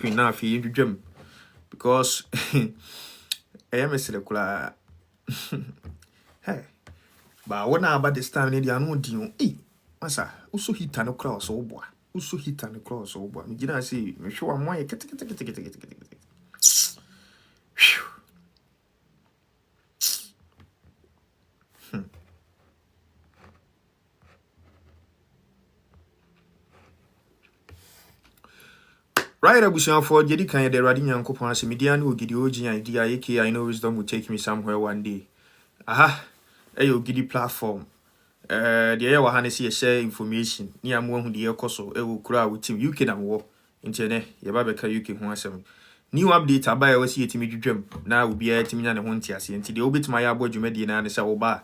now if you dream because I am a circular. Hey, but what now about this time? They are not doing. Hey, massa, also hit and cross, oh boy. Also hit and cross, oh boy. Did I say, me sure I'm why? Right, Abusian for Jedi kind of riding Uncle Ponce, Median will give you OGIDI, I know wisdom will take me somewhere one day. Aha, a OGIDI platform. The air will see a share information near more who the air coso, a will crowd with him. You can walk internet, your babeka, you can want some new update. I buy was here to meet you dream. Now will be a Timina and Hontias, and the obit my aboard you made the and say, Oba,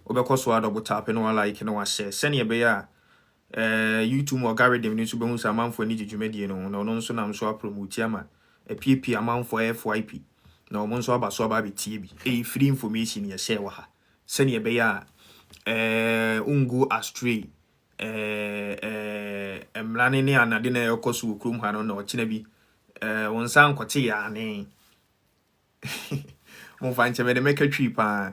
Obercoso, double tap, and all like no one says, send your bear. YouTube mo gare dem ni so be hu sa amanfo ni jejumedie no no so na so promote ama PP amanfo FYP na o mo so aba so aba betie bi free information ye share wa ha se ne be ya ungu astray emlane ne anade na yokoso okrum ha no na o kina bi won san kote ya ne mo fanche me de make twi pa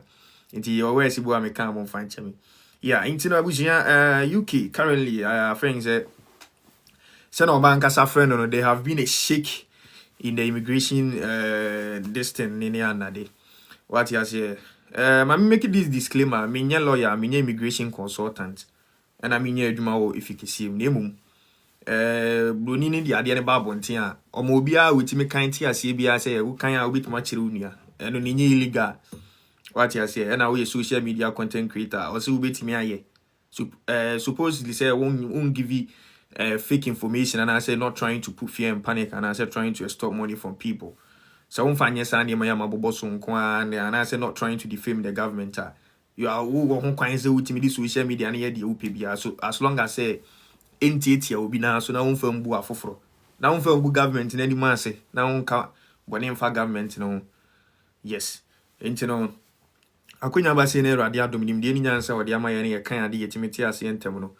nti your words bu ameka mo fanche me. Yeah, into UK currently, friends, Senator Bankasa friend, they have been a shake in the immigration distance in the what you say? I'm making this disclaimer. I'm a lawyer, I'm an immigration consultant, and I'm a Jumao if you can see him. Brunini the idea about Bontia or Mobia with me kind tea as CBI say, who can I with much runia and illegal. What you say, and now we social media content creator. Also, wait me aye. Supposedly say won't give you fake information, and I say not trying to put fear and panic, and I say trying to extort money from people. So won't find yes and my boss and I say not trying to defame the government. You are who kinds of with social media and the UPB. So as long as say NTT will be now, so now film bua for now film government in any man say now can't when for government no yes into no. Akunya ba se ne radio adomnim de nyansa wode ama ye ne ye kan ade yetimeti ase entem no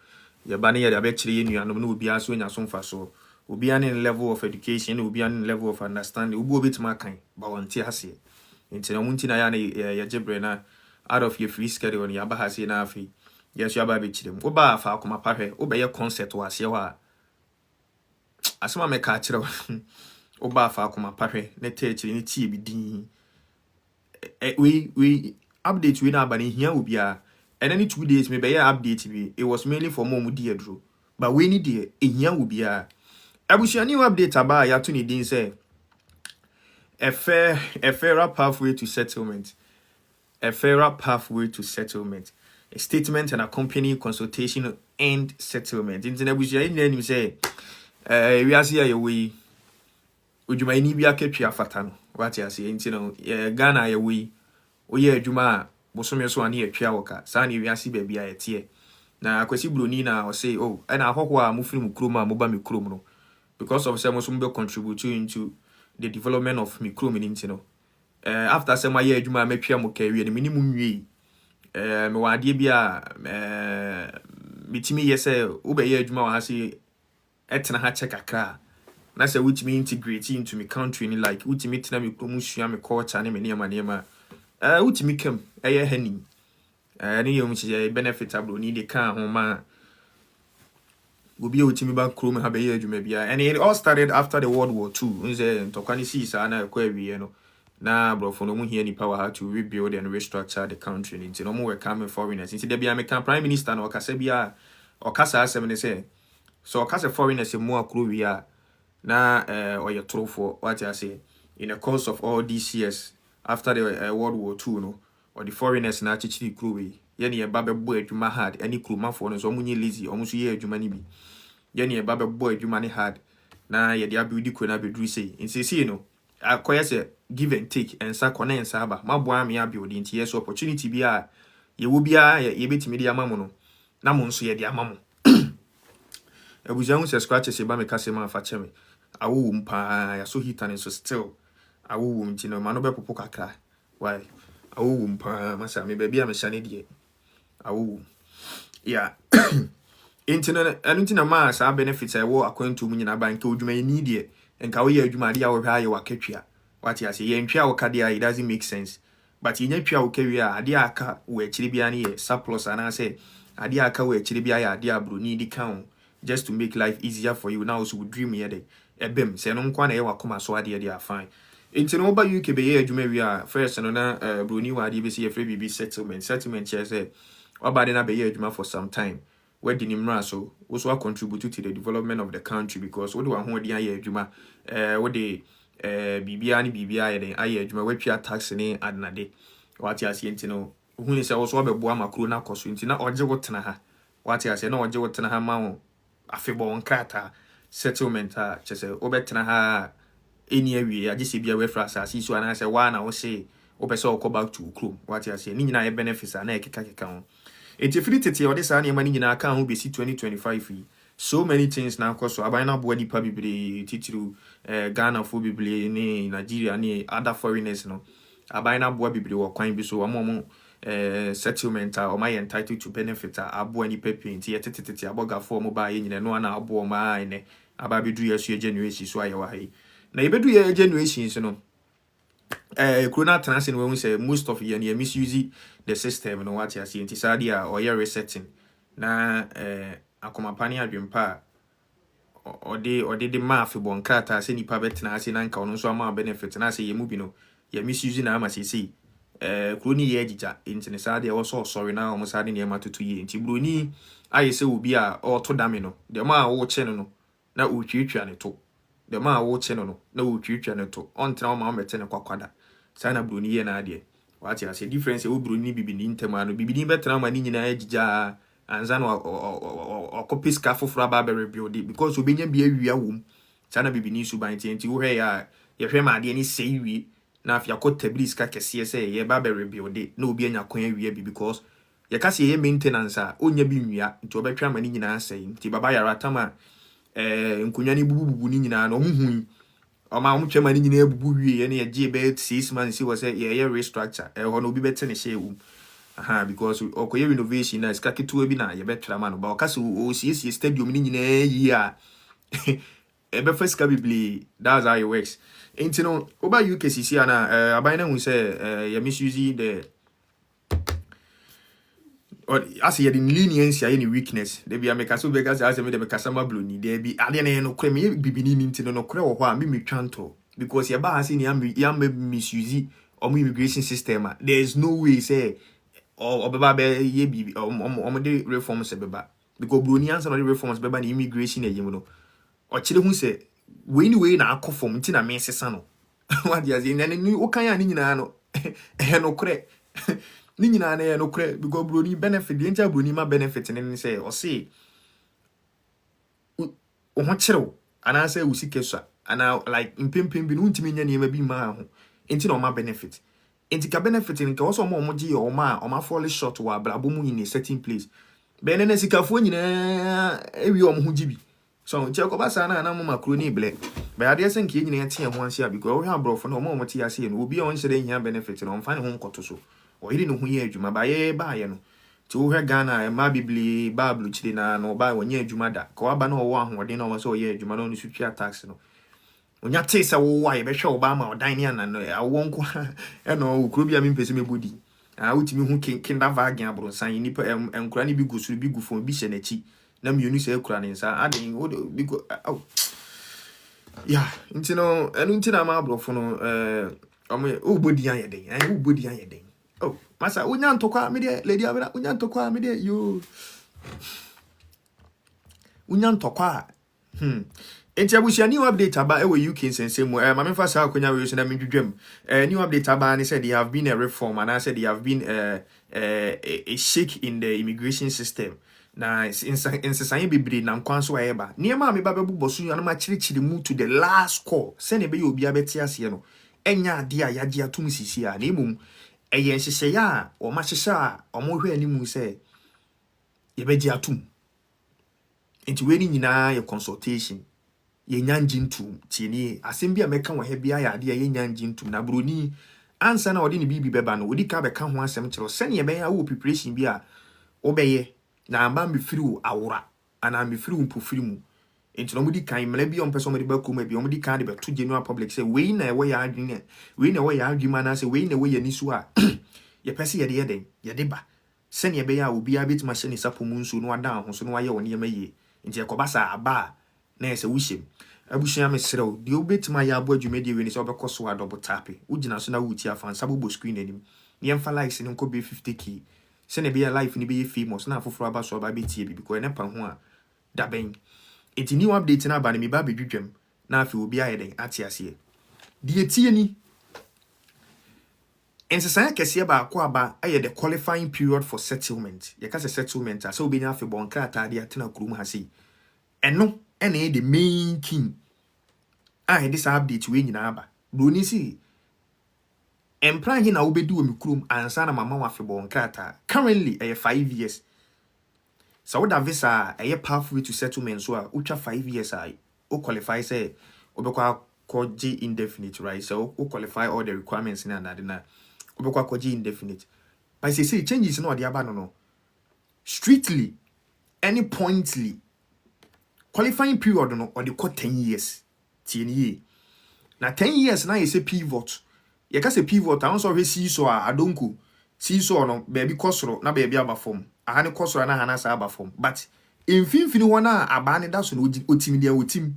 ye ba ne ye da be kire ye nuanom no obi aso nya so mfa so obi an level of education obi an level of understanding obi obetima kan ba wonte ase enti na munti na ya ne ye jebre na out of your free schedule ne ya ba hase na afi yes you aba be kire mo ba fa akoma pahwe obe ye concept wa ase wa asema me ka kire o ba fa akoma pahwe ne te kire ne tie bi din we update we na bani here will be and any 2 days maybe update be it was mainly for mom dear drew but we need the here will be a new update about ya to need say a fairer pathway to settlement a statement and accompanying consultation and settlement in the say we are here we would you may need be a catchy afatan what you say Ghana we oye adwuma bosome so ane atwa woka sa na wiase ba bia yetie na akwasi broni na o say oh na ahoho a mo firi mu krom a mo ba me krom no because of say mo so be contribute into the development of me krom ni ntino after say my adwuma matwa mo ka wie ni minimum wie me wade bia mitimi yese wo be ye adwuma wa hase etena ha check akra na say wutimi integrate into me country ni like wutimi tena me krom sua me culture ne me niam utimi kem eye hani ne yom chi benefitable ni de kan ho ma obi utimi ba krom ha be ye adwuma bia and it all started after the World War II nze ntokwani sisa na kwa wiye no na brofo no mu here ni power how to rebuild and restructure the country nti no mo we come foreigners nti de bia me kan prime minister no okasa bia okasa asem ne say so okasa foreigners mo akro wi a na oye trofo what I say in the course of all these years after the World War II no or the foreigners na chichiri kruwe ye ne ba be bo adwuma hard any krumafo no so munye lazy o muso ye adwuma ni bi ye ne ba be bo adwuma ni hard na ye dia build ko na bedru sei insisi no akoye se give and take and sa kone nsa ba mabo am ya build nti yes opportunity bi a ye wo bia ye betimi dia mamu no na mo nso ye dia mamu ebujan se scratch se ba me kase ma fa cheme awu mpa ya so hitane so still awu mti no ma no be popo kakra why awu mpa masa me baby am shane die awu yeah internet and ma sa benefits I wo akwantu mu nyina ban ka odwuma ni die enka we adwuma de a wo hwa ye wakatwa what you say ye ntwa wo kadia it doesn't make sense but ye twa wo kawi a ade aka wo akiri bia ne ye surplus ana say ade aka wo akiri bia ya ade abroni di kan just to make life easier for you now so we dream here dey ebem say no nkwa na ye wakoma so ade dey fine enti no ba UK be ye adwuma wi a first no na broni wa ade be say free BB settlement che say obade na be ye adwuma for some time where the nimra so also contribute to the development of the country because what do I hold the aye adwuma what the bibia ni bibia ye den aye adwuma watwa tax ni adnade what you say ntino hu say also obebo amakro na koso ntina oje wotena ha what you say na oje wotena ha ma wo afebo nkrata settlement ha chese obetena ha eni awie age se bia we fra asase so ana say wa na wo say obese go back to ukrom what you say ni nyina ye benefits na ekeka ho Etifritity or this any money in our account will be 2025. So many things now cause so abina body probably titulu Ghana for bibli ni Nigeria ni other foreigners no. Abina boy bibli or coin be so a settlement or my entitled to benefit abo any pepe nti yetete aboga for mobile in no na abo ma ine ababi do year generation so aye wa hi. Na yebedu year generations no. Corona transin when we say most of you misuse the system no what you see nti sadia or year resetting na akomapani adwempa or the math bon krata say nipa betina say na nka ono so ama benefit na say yemu bi no ye misuse na ama say kroni ye agija nti ne sadia also sorry na omo sade ne ma tutu ye nti broni aye say obi a o to dame no de ma wo che no na otwitwa ne to the man wo che no na wo twitwa ne to ontra ma mete ne kwakwada sana broni ye na ade what you say difference wo broni bibini ntema no bibini betra ma ni nyina agija anza no okopis ka foforo ba be rebuild because obenya bia wia wom sana bibini su ban tienti wo hwe ya ye hwe ma ade ni sei wi na afia ko tablis ka kese se ye ba be rebuild na obi anya kwan awia bi because ye ka se ye maintenance a onya bi nwia nti obetwa ma ni nyina sei nti baba yara tama nkunya ni bubu ni nyina no muhu oma omtwema ni nyina bubu wie ne ye be 6 months was ye restructure ho no obi bete ne hye wu aha because okoye renovation na ska ketu bi na ye betwa ma no ba okase o CC stadium ni nyina yi a be first ka bibli that's how it works enti no oba UKCC ana aban na hu say ye misuse the or as you in leniency any weakness they be a make so because as me the kasama bloni there be ade na no kre me bibini nti no kre wo ho a me twanto because ye ba hase ni am misuse or immigration system there is no way say or beba be ye bibi or the reforms beba because bloni answer the reforms beba ni immigration e yim no o kire hu say we ni we na akofom nti na me sesa no what you say ni o kan ya ni nyina no no kre ni nyina na ye no kre because broni benefit the entire broni ma benefit ni say o say o ho kire ana say wo sikeso ana like impempem bi no ntimi nya niam bi ma ho enti na o ma benefit enti ka benefit ni ka wo so mo gi o ma fall short wa brabo mu in a certain place be na sikafo nyina ewi o mo ho gibi so nti akoba sa na mo makro ni ble be ade se nke nyina tie ho ansia because wo ha brofo na mo tie ase no obi on hyere hia benefit no mfa ne ho nkoto so o yiri no hu ye adwuma ba ye no ti wo hwe Ghana ma bibli bablu chiri na no ba wonye adwuma da ka wa ba na wo ahode na wo so ye adwuma no su twa tax no onya te se wo wa ye be hwe Obama odan ne ana no awo nko e no ukuro bia mi mpese mebodi a utimi hu kinda vagen abronsan nipa enkura ni bi gusuru bi gufon bi hye na chi na mienu se ekura ne nsa aden wo bi go yeah ntino enu ntina ma abrofo no omo ubodi an yeden ubodi an yeden oh masa unya ntokwa me de lady abra unya ntokwa me de yo unya ntokwa enti abusia new update aba ewe UK nsensemu ma me fa sa akonya we so na medwedwam new update aba ne said they have been a reform and I said they have been a shake in the immigration system na insesan bibiri na nkwan so ayeba niema me ba bebubosu ya na ma chirichiri mu to the last call se ne be ye obi abeti ase no enya ade a yaje atum sisi a na emum eye nhihye ya o ma hyehye a o mo hwe animu se ye beji atum enti we ni nyina ye consultation ye nyanjintum tieni asem bia meka wo he bia ya ade ye nyanjintum na broni ansa na odi ne bibi beba no odi ka beka ho asem kyero se ne ye be ya wo preparation bia wo beye na amba me firi awura ana me firi mpo firi mu Into nobody can maybe on person maybe maybe on the kind of to general public say we na way arguing we na way argument and say we na way ni so a ye pese ye de den ye de ba send ye be ya obi a bit machine sapo munsu no ada ho so no aye woni ma ye nti ekobasa aba na ese wuhyem abushia mesrew de obetima ya abo adwumedi we ni so obekoso a double tap ugina so na wuti afan sabobo screen anim ye mfa likes ni nko be 50k send e be ya life ni be famous na afoforo aba so aba betie bi because ene pa ho a da ben. It's new update na ba ni ba bedwedwam na afi obi aye den ate ase die tie ni ensesa kese ba akwa aba aye the qualifying period for settlement ye ka se settlement a so obi nya afi bon krata de atena kurum ha sei eno ene the main king this update we nyina aba broni si employ hi na obedu o mi kurum ansa na mama wa afi bon krata currently 5 years. So that visa a pathway to settlement so ultra 5 years o qualify say obekwa koji indefinite, right? So o qualify all the requirements in another na obekwa koji indefinite. But say changes no the aba no strictly any pointly qualifying period no or the 10 years tie na 10 years na you say pivot you can say pivot I also see so adonku see so no baby kosoro na baby aba form ahane kosoro na hana sa aba form but infimfini wana abane da so no otimi dia otim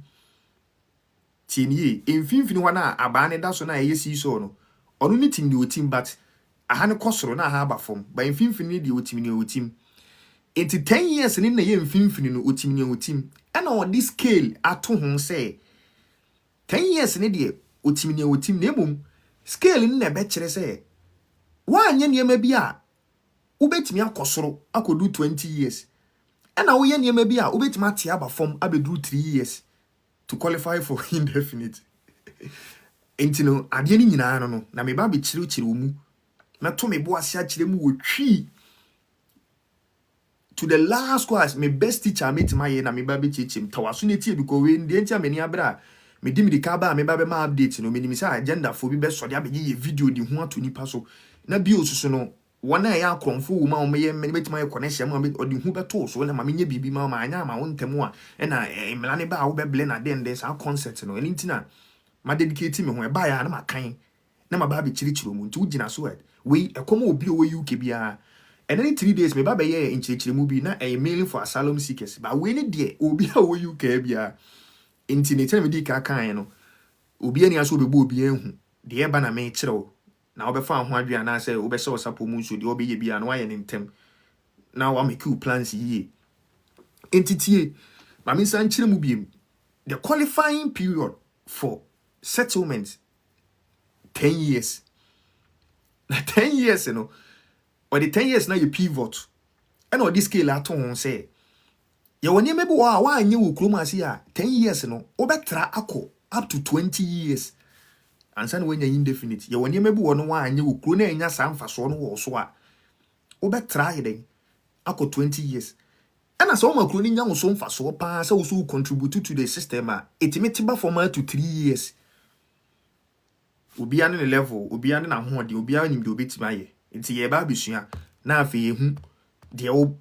tienie infimfini wana abane da so na see so no onu ni tim dia otim but ahane kosoro na ha aba form but infimfini dia otimi ni otim enti 10 years ni na ye infimfini no otimi ni otim and on this scale ato ho say 10 years ni dia otimi ni otim na emom scale ni na be kire say wanye niema bi a ubetimi akosoro akodu 20 years ena wo ye niema bi a ubetimi ate aba form abedu 3 years to qualify for indefinite entino ade ni nyina no na me ba be kire omu na to me bo ase akire mu wotwi to the last class me best teacher meet my na me ba be chichim tawaso ne tie because we ndi enti amani abra me di me di ka ba me ba be ma update no me ni sa agenda fo bi be so de abeye video di ho ato nipa so na bi osusu no wona ya akromfo wo ma o me betima ye connection ma odi hu beto so na ma menye bibi ma anya ma wontemu a na emla ne ba wo be ble na den den sa concept no enti na ma dedicate me ho e ba ya na makan na ma ba be chirichiro mu nti ugina so we ekomo obi o we UK bia and then 3 days me ba be ye nchirichiro mu bi na e mailing for asylum seekers ba we ne de obi a wo UK bia enti ne tell me di ka kan no obi ani aso obebu obi ehu de e ba na me kire na obefa ho adua na say obese osapo mu nso de obeye bia na waye ne ntem na wa make you plans yi entity ma me san kire mu biem the qualifying period for settlement 10 years na 10 years you know or the 10 years na you pivot and or this scale ato ho say ye woni mebi wa anye wo kromasi a 10 years no obetra akọ up to 20 years ansan when you indefinite ye woni mebi wo no wa anye wo kro na enya samfa so no wo so a obetra yeden akọ 20 years ana so ma kro ni nya wo so mfa so pa se wo so contribute to the system a etimetiba for to 3 years obi ane ne level obi ane na ho de obi ane de obetima ye nti ye ba bisua na afi ehu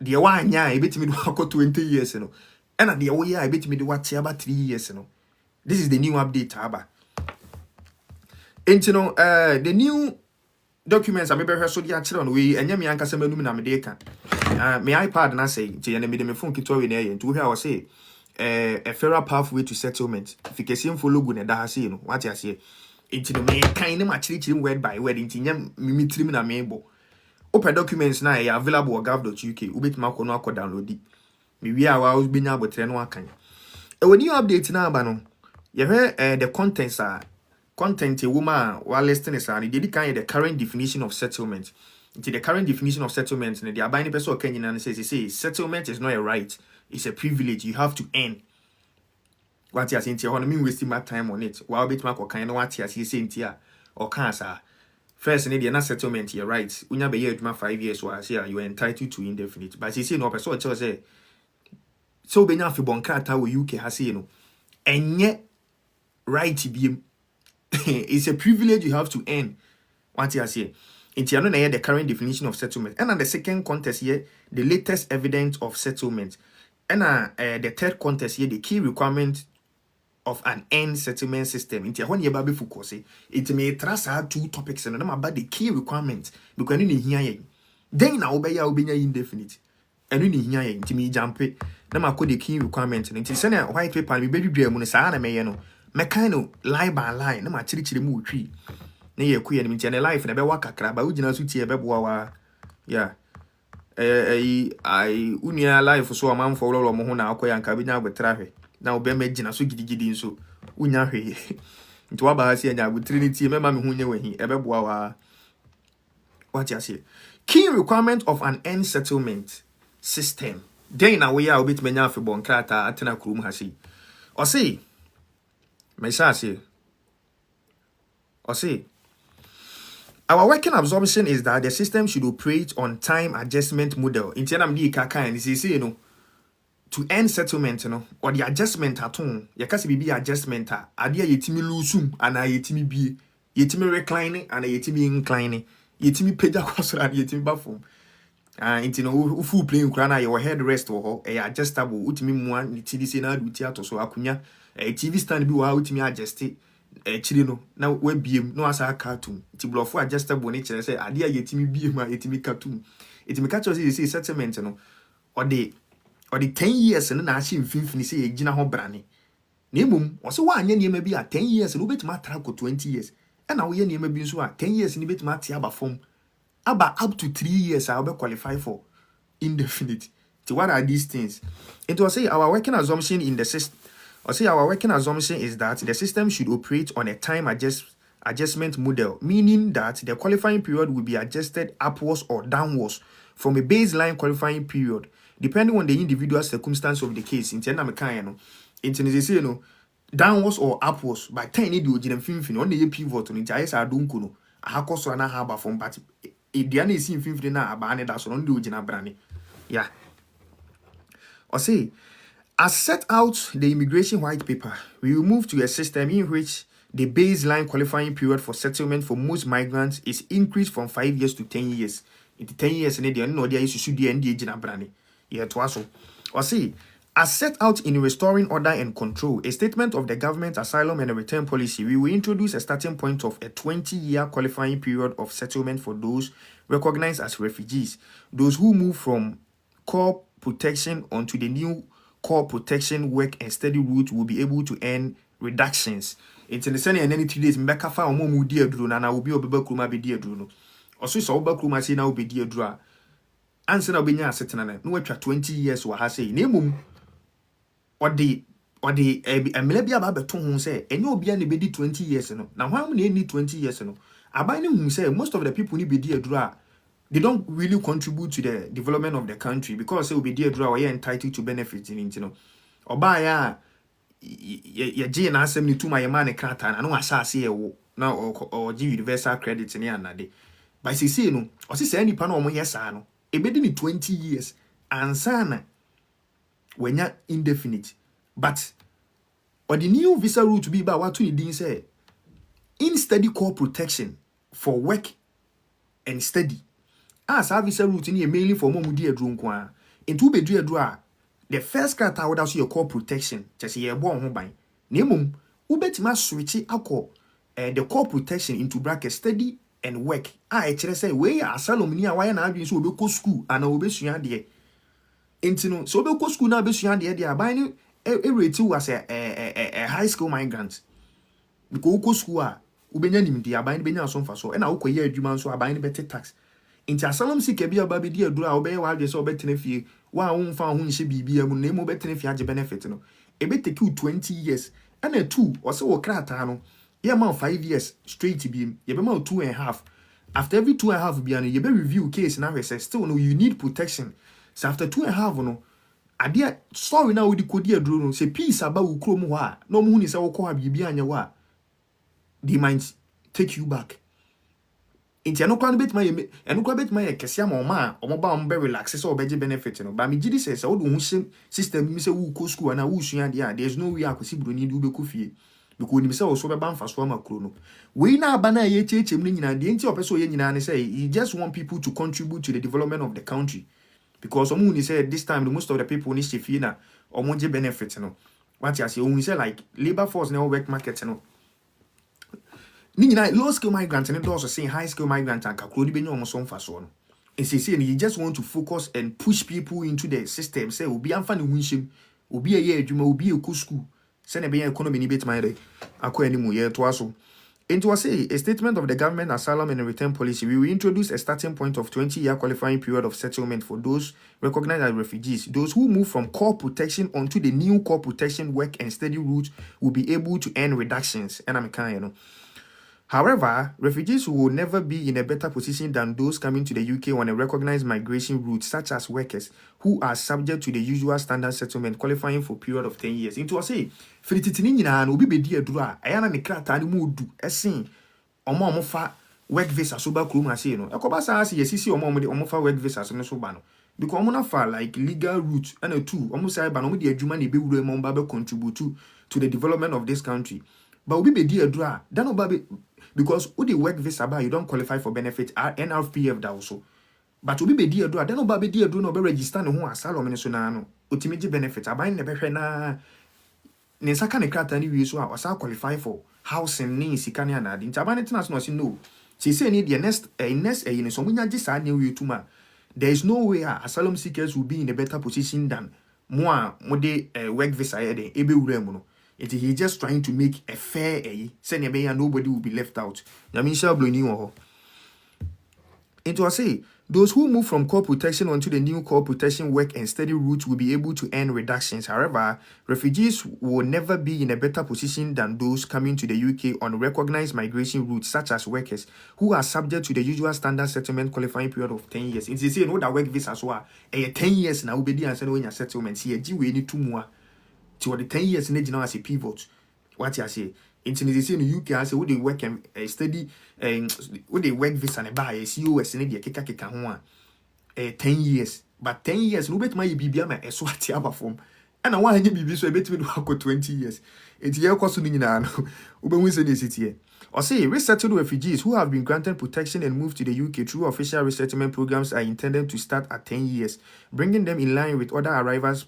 de wa anya ebetimi do akọ 20 years no ana de wo ye a ebetimi de wate aba 3 years no this is the new update aba enti no the new documents abebe so dia kire no we enya me ankasa manum na me de ka me iPad na say nti ye na me de me phone kitwa we na ye nti wo hia wo say a fairer pathway to settlement fikesi follow gu na da ha say no wate ase enti no me kan ne ma kire word by word enti nya me trim na me bo open documents na ya available on gov.uk ubetima ko no akọ download me wi a wa ubenya abotre no akan we new update na aba no ye the contents are content a woman while listening is and they kind the current definition of settlement. Into the current definition of settlement and the abiding person Kenyan and says settlement is not a right, it's a privilege you have to earn. What you are saying, I mean wasting my time on it. While bit mark or kind of what you are saying here or cancer. First, in the settlement, you're right. When you be here 5 years, or I say you are entitled to indefinite. But you say no person say so be enough for bonkata with UK has you know. And yet right to be it's a privilege you have to earn. What you are saying. Into the current definition of settlement. And on the second context here, the latest evidence of settlement. the third contest here, the key requirement of an end settlement system. Inti when you baby focus, it may trust our 2 topics and about the key requirements because you need here. Then now obey indefinite. And you need here inti me jump it. Now the key requirements and inti send a white paper and baby dream on a sana mayano. Mekano line by line. Nama chiri move tree. Na ye kuya ni mti life na be waka kraba ujina suti e beboa yeah. I unia life so amam for all mo ho na akoya nka be nya betrahe. Na obe magina so gidigidi nso unya hwe nti wa ba si anya bu trinity me ma me hu nya wahi ebeboa wa what you say key requirement of an end settlement system then na we are obit menya afi bon krata atena kurum ha sei o sei me sa sei o sei our working assumption is that the system should operate on time adjustment model in tianam di kaka and say no to end settlement no or the adjustment aton yakase bibi adjustment ade yetimi losum ana yetimi bie yetimi recline ana yetimi incline yetimi page across and yetimi bafom intino ufu plane kura na your head rest wo e adjustable utimi mua ni tv se na duti ato so akunya tv stand bi wa utimi adjust chiri no na we biem no asa cartoon ti blofo adjustable ni kire say ade yetimi biem a yetimi cartoon yetimi catch say settlement no or the 10 years na achi mfimfini say egina ho brane na emum o se wa anya niema bi a 10 years no betima tra ko 20 years e na wo ye niema bi nso a 10 years ni betima tia aba form aba up to 3 years I will qualify for indefinite. So what are these things? It will say our working assumption in the system our working assumption is that the system should operate on a time adjustment model, meaning that the qualifying period will be adjusted upwards or downwards from a baseline qualifying period depending on the individual circumstance of the case. In tena mekaya no, say no downwards or upwards. By 10 ni di ojina mfimfini on the pivot on ita yesa adunku no ahakoso na haba from but idiane isi mfimfini na abane da so no di ojina brane. Yeah. Or say as set out the immigration white paper, we will move to a system in which the baseline qualifying period for settlement for most migrants is increased from 5 years to 10 years. In 10 years, and they know they should be NDA Jina Brani. Yeah, twaso. Or see, as set out in restoring order and control, a statement of the government asylum and return policy, we will introduce a starting point of a 20-year qualifying period of settlement for those recognized as refugees. Those who move from core protection onto the new core protection work and study route will be able to earn reductions. It's in the same and any 3 days, Mbeka fa omo mu di adru na will be obeba kruma be di adru no. Also so oba kruma say na obe di adru a. Answer na obenya asetena na no atwa 20 years wa ha say. Na emum odi emele bia ba beto ho say enye obia na be di 20 years no. Na hwan na ni 20 years no. Aban ne hu say most of the people ni be di adru a they don't really contribute to the development of the country because they will be there draw entitled to benefits in it, you know. Oba ya je na asem ni tuma yema ne krata na no asase ye wo na o give universal credit ni anade. But say no, o say nipa na o mo yesa no, e be di ni 20 years ansa na wenya indefinite. But or the new visa route be ba what ni din say in study core protection for work and study. Service route ni mainly for mom di adru nko a into be du adru a the first criteria would also your core protection just ye bo ho ban na emum ubetima switch akọ the core protection into bracket study and work e kire say we asylum ni a why na adwin so obekọ school ana obesua de entino so obekọ school na obesua de aban ni rate was a high school migrant because ukọ school a ubenya nim de aban ni benya so mfa so na ukọ ye adwuma so aban ni bete tax. Inti asylum seeker bia ba be di aduru a obey wa so obetene fie wa wonfa ho nhye bibia mu na mo betene fie age benefit no e be take you 20 years and a 2 or so krata no ye ma 5 years straight biem ye be ma 2.5 after every 2.5 bia no ye be review case na we say still no you need protection so after 2.5 no ade sorry na we di kodi aduru no say peace aba wo krom ho a no mo hu ni say wo ko ha bibia anya wa they might take you back. Inti anokwa bet my kesia ma omoba ombe relax so obeje benefit no ba me gidi say wo do hu system mi say wo ko school na wo sua dia there's no way akosi broni di ubeko fie because ni say wo so be ban faso amakro no we na aba na ye chechem ni nyina de nti opeso ye nyina ne say you just want people to contribute to the development of the country because someone said this time the most of the people need to or more benefits, you know. What you say, when we say like labor force now work market, you know. Low skill migrants and also saying high skill migrants and calculate be almost on fast one. And say you just want to focus and push people into the system. Say will be unfunny winship, will be a year, you will be a cool school. Send a be economy in bit my day. Ako anymore year to also. And to say a statement of the government asylum and return policy, we will introduce a starting point of 20-year qualifying period of settlement for those recognized as refugees. Those who move from core protection onto the new core protection work and study route will be able to earn reductions. And I'm kind, you know. However, refugees will never be in a better position than those coming to the UK on a recognized migration route, such as workers who are subject to the usual standard settlement qualifying for a period of 10 years. Into say, Filitini and Ubi be dear dra, Ayana Nikratani Mudu, Essin, Omofa, work visa, Suba Kruma Sino. A Cobasa, yes, see Omofa work visa, and Sobano. Because Omonafa like legal route and a two, almost say Banomi the Jumani Bewu Mombabe contribute to the development of this country. But Ubi be dear dra, Dano Baby. Because with the work visa you don't qualify for benefit NRPF that also. But to be dear do I don't know baby dear do no be register no ho asylum in so na no. Ultimate benefit aban ne behwe na ne saka ne krata ni wi so a wasa qualify for housing ni sika ne anade. Nti aban ne no say no. Say ni the next ne so munya gi sa ne wi tuma. There is no way asylum seekers will be in a better position than mo de work visa e de ebe wura mu no. He's just trying to make a fair send nobody will be left out. Into I say, those who move from core protection onto the new core protection work and study route will be able to earn reductions. However, refugees will never be in a better position than those coming to the UK on recognized migration routes, such as workers who are subject to the usual standard settlement qualifying period of 10 years. It's the same, that work visa as well. 10 years now, be the answer when your settlement. See, we need 2 more. To the 10 years in as a pivot. What you say? In the UK, I say, would they work and study would they work visa and buy a COS and a keka home 10 years. But 10 years, no bet my BBM a swat form. And I want to be so a bit with 20 years. It's your cost in Uber or say resettled refugees who have been granted protection and moved to the UK through official resettlement programs are intended to start at 10 years, bringing them in line with other arrivals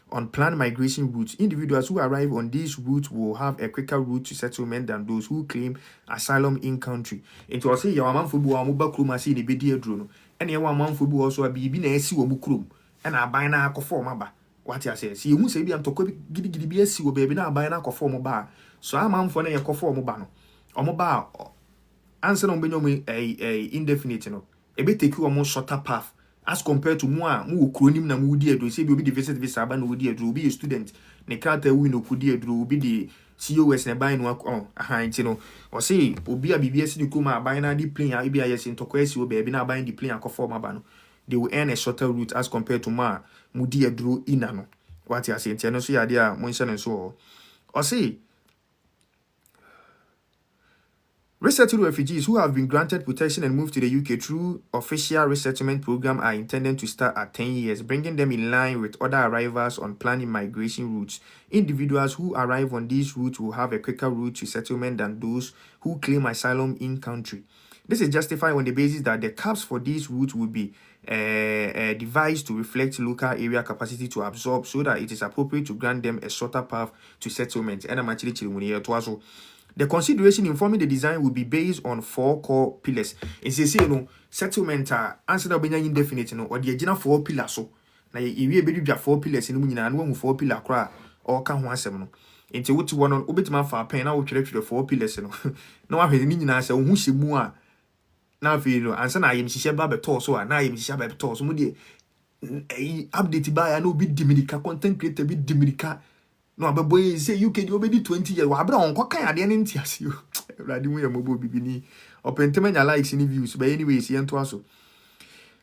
on planned migration routes. Individuals who arrive on these routes will have a quicker route to settlement than those who claim asylum in country. It was say your man for Buamuba Krumasi in the Bedia drone, and your man for also a baby na esi Mukrum, and a buy na conformaba. What you say? See, you say, I'm talking giddy BSC or baby na buy na conform bar. So I'm on for a conform bano. Or mobile answer on Benjamin a indefinite, you know. A bit take you a more shorter path. As compared to moi, mu kronim na mu di edu, say be the visit visa ban no di edu, be a student, ne krata wi no kudi edu, be the COS ne buy no you know, or say obi a BBS di kuma buy na di plane a be a yes in tokwesi obi be na buy the plane akofo ma ba no. They will earn a shorter route as compared to ma mu di edu ina no. What you say? Tiano so ya dia mo nse so. Or say resettled refugees who have been granted protection and moved to the UK through official resettlement program are intended to start at 10 years, bringing them in line with other arrivals on planned migration routes. Individuals who arrive on these routes will have a quicker route to settlement than those who claim asylum in country. This is justified on the basis that the caps for these routes will be devised to reflect local area capacity to absorb, so that it is appropriate to grant them a shorter path to settlement. And I'm actually the consideration informing the design will be based on 4 core pillars. It's a say no settlement answer that be indefinite no or the original 4 pillars so. Na we be 4 pillars in nyina no 4 pillar kra or ka ho asem no. Enti what one on obetima fa pen na wo twere twere 4 pillars no. Na wa hwede ni nyina se wo hu hyemu a na fe no answer na yem hihye ba beto so a na yem hihye ba beto so mo de update ba ya no bi dimirika content creator bi dimirika. No, but boy, say you can obey 20 years. Well, I what kind of the entities you? Radin we mobile bibini or pentamania likes any views, but anyways, he also.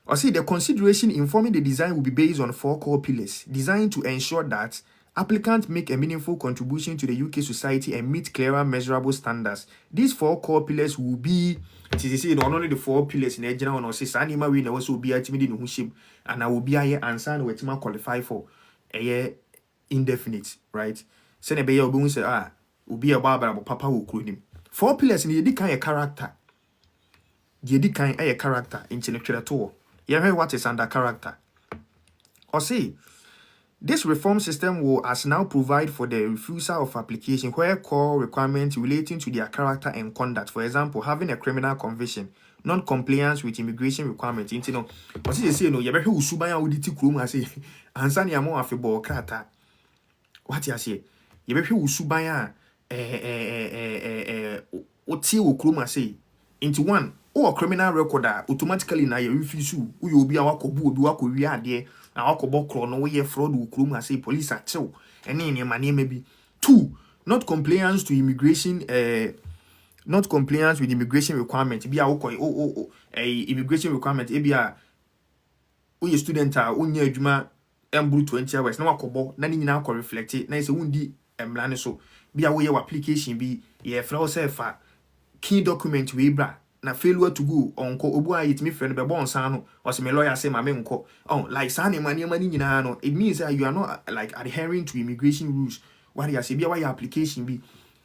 Or say the consideration informing the design will be based on 4 core pillars, designed to ensure that applicants make a meaningful contribution to the UK society and meet clearer, measurable standards. These 4 core pillars will be, not only the 4 pillars in the general, or say, Anima will also be ultimately no ship, and I will be a answer which man qualify for a year. Indefinite, right? Send a baby will say, will be a barber, papa will call him. 4 pillars in the kind of character. The kind of character in intellectual tour. You heard what is under character? Or say, this reform system will as now provide for the refusal of application where core requirements relating to their character and conduct, for example, having a criminal conviction, non-compliance with immigration requirements. You know, but you say no, you better usubaya uditi kruma say, ansani amo afebo krata. What you say? You better usubaya oti ukruma say into one. Or criminal record automatically na you refuse you will be our kobu wako we are there na wako bokro no we fraud ukrum say police at so and in your money maybe. 2 not compliance to immigration not compliance with immigration requirement be a immigration requirement e be a we student unya adwuma embru 20 hours na wakobo na ni nyina ko reflect na say wundi emlane so be a we application be ye fra say fa key document we bra na failure to go onko obu ayi timi friend be bon san no o se me lawyer say ma me nko like san money nyina no it means that you are not like adhering to immigration rules what you say be why application be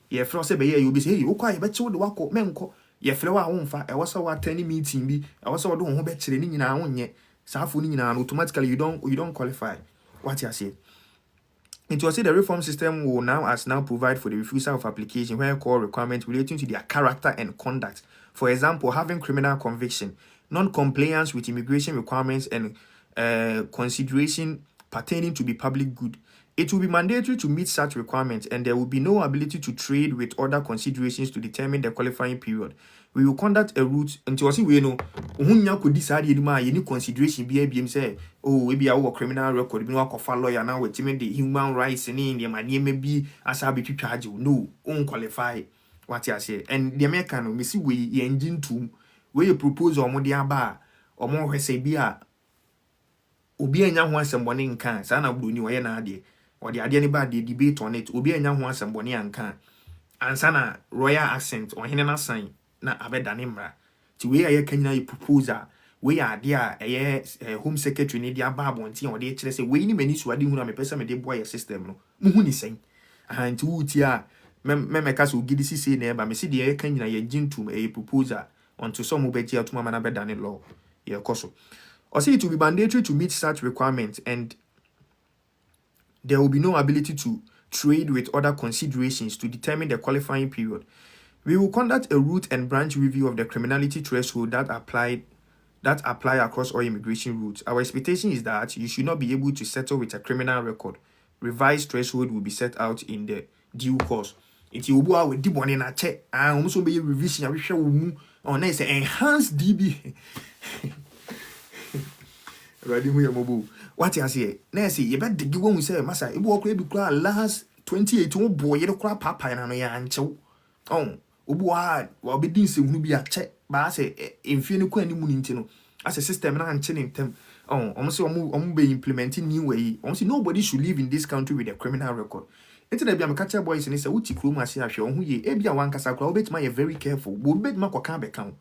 ye friend say be you be say hey okwa ye be che wo de wako me nko ye friend wa wonfa e wasa wa attend meeting bi e wasa wo de ho be kire ni nyina wonye safo ni nyina no automatically you don't qualify what you say. It was said the reform system will now provide for the refusal of application where core requirements relating to their character and conduct. For example, having criminal conviction, non-compliance with immigration requirements, and consideration pertaining to be public good. It will be mandatory to meet such requirements, and there will be no ability to trade with other considerations to determine the qualifying period. We will conduct a route until we know unya could decide any consideration be say, oh, we be our criminal record, we no follow lawyer now with the human rights and in the money maybe as I be charge you. No, unqualified. What you say, and the American we see we engine to where you propose or more bar or more say be a obi anya ho asembone nkan sa na bro ni wo ye na ade or the ade ne ba de debate on it obi anya ho asembone ankan ansa na royal accent or hene na sign na abeda ne mra ti we aye kanyina you proposal we ade a home secretary ne dia ba abonti o de kire say we ni mani so ade hu na me pesa me de boy system no mu hu ni sen anti wuti a me ka so OGIDI say na ba me se de aye kanyina ye gintum a proposal onto some obeti atuma mana beda ne law ye koso. Or say it will be mandatory to meet such requirements, and there will be no ability to trade with other considerations to determine the qualifying period. We will conduct a root and branch review of the criminality threshold that apply across all immigration routes. Our expectation is that you should not be able to settle with a criminal record. Revised threshold will be set out in the due course. It will be with the one in a check. Also be revision. I wish you on nice enhanced DB. What you say? Nancy, you bet the give one say, Massa, it walk be cry last 28 boy, you don't cry papa and I ancho. Oh, Ubuad, while be dancing will be a check, but I say, if you know any moon as a system and chilling them. Oh, almost be implementing new way. Almost nobody should live in this country with a criminal record. Into the Biam catcher boys and it's a uti crew, Marcia, who ye, Ebia one casacro, bet my very careful, would bet Marco Cambe count.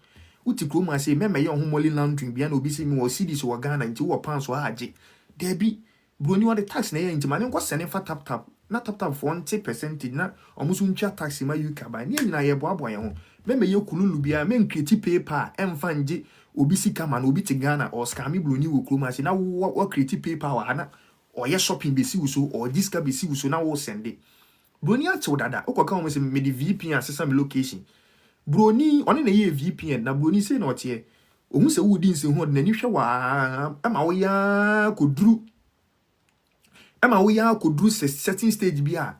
Uti kroma say me young homoli laundry bia na obi se mi wo cedis wo Ghana nti wo pounds wo age there be broni wo the tax na ye nti mane nko sene fa tap na tap for 1% na omuso ntwa tax ma UK ba ni nyina ye boabo ye ho me ye kululu bia me nkreti paper emfa nje obi sika ma na obi te Ghana or scam broni wo kroma say na wo kreti paper wa na or ye shopping be si so or diska be si so na wo sende broni ache dada okoka wo se me the VPN asesa me location broni one na ye VPN na broni say na otie ohun se wudi nse hu na ni hwe wa ama wo ya kodru certain stage bia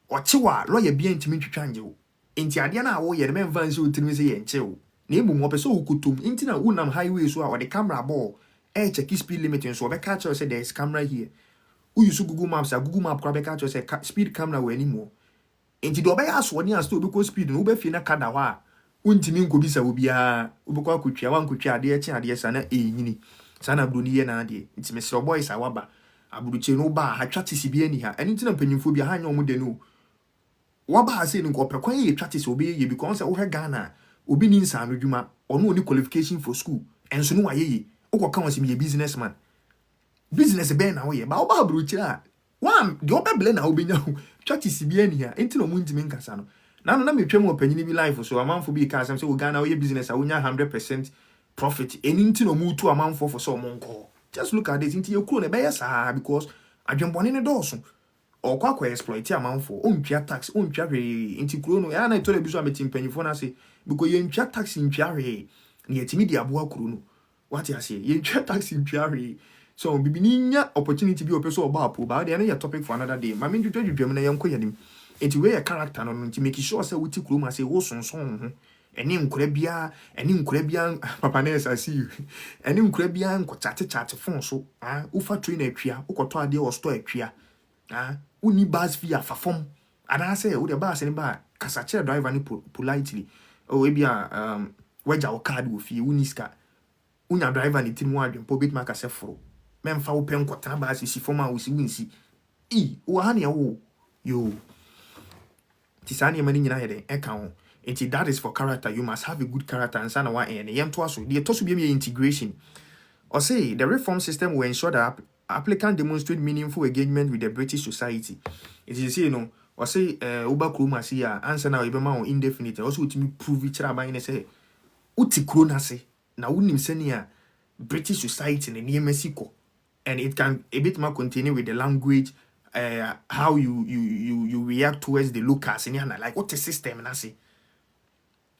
oche wa lawyer bia ntimi twitwa nje wo enti ade na wo ye na memfa nse otiri se ye nche wo na emu mo pese okutum enti na unam highway so a wo the camera ball check speed limit so be catch say there is camera here who use Google Maps Google Map kwa be catch say speed camera we anymore enti do be aso ni aso be ko speed no be fi na kada wa untimi nkobisa obia obekwa akotwa wankotwa ade eche ade sana enyini sana broni ye na ade nti mesro boys awaba aburuche no ba ha twatisi bia ni ha eni ntina mpanyimfo bia ha nya omo de no waba ha se ni nkopekwan ye twatisi obi ye because wo hwe Ghana obi ni nsa anodwuma ono oni qualification for school enso no wayeye okoka won se me businessman business be na wo ye ba oba aburuche a one de obebele na obenya hu twatisi bia ni ha enti no mu ntimi nkasa no na metwem opanyini bi life so amanfo bi ka asem say Ghana wo ye business a wonya 100% profit eni nti no mu tu amanfo for so monko Just look at this into your crew because I jump on in a dorsum. Or kwa exploit a man for tax, into chrono. And I told you, I'm a team penny for say, because you tax in Piare, near Timidia Boa Chrono. What I say, you tax in Piare. So, Bibinia opportunity to be a person about the other topic for another day. My main to you, German, young Koyanim. Into way a character on to make sure say we take room and say, oh, son. And him Krebia, and him Crebian, Papa Ness, I see you. And him Crebian, chat phone so, ufa train a tria, ukotoa de or store a tria. Uni bus via fafom. And I say, the bus and bar, Casacha driver politely. Oh, maybe wedge our card with you, Uniska. Una driver ni tin ward and pobit mark a sefro. Men foul pen quatabas is former with wincy. Uhania wo, yo. Tisani mani in account. And that is for character. You must have a good character and sana and yam to us. The to be integration. Or say the reform system will ensure that applicant demonstrate meaningful engagement with the British society. It is or say Uba Kruma see answer now even indefinite. Also to me prove each other by say Uti Krona say now unim senia British society in near Mexico. And it can a bit more continue with the language, how you react towards the locals and like what the system and I say.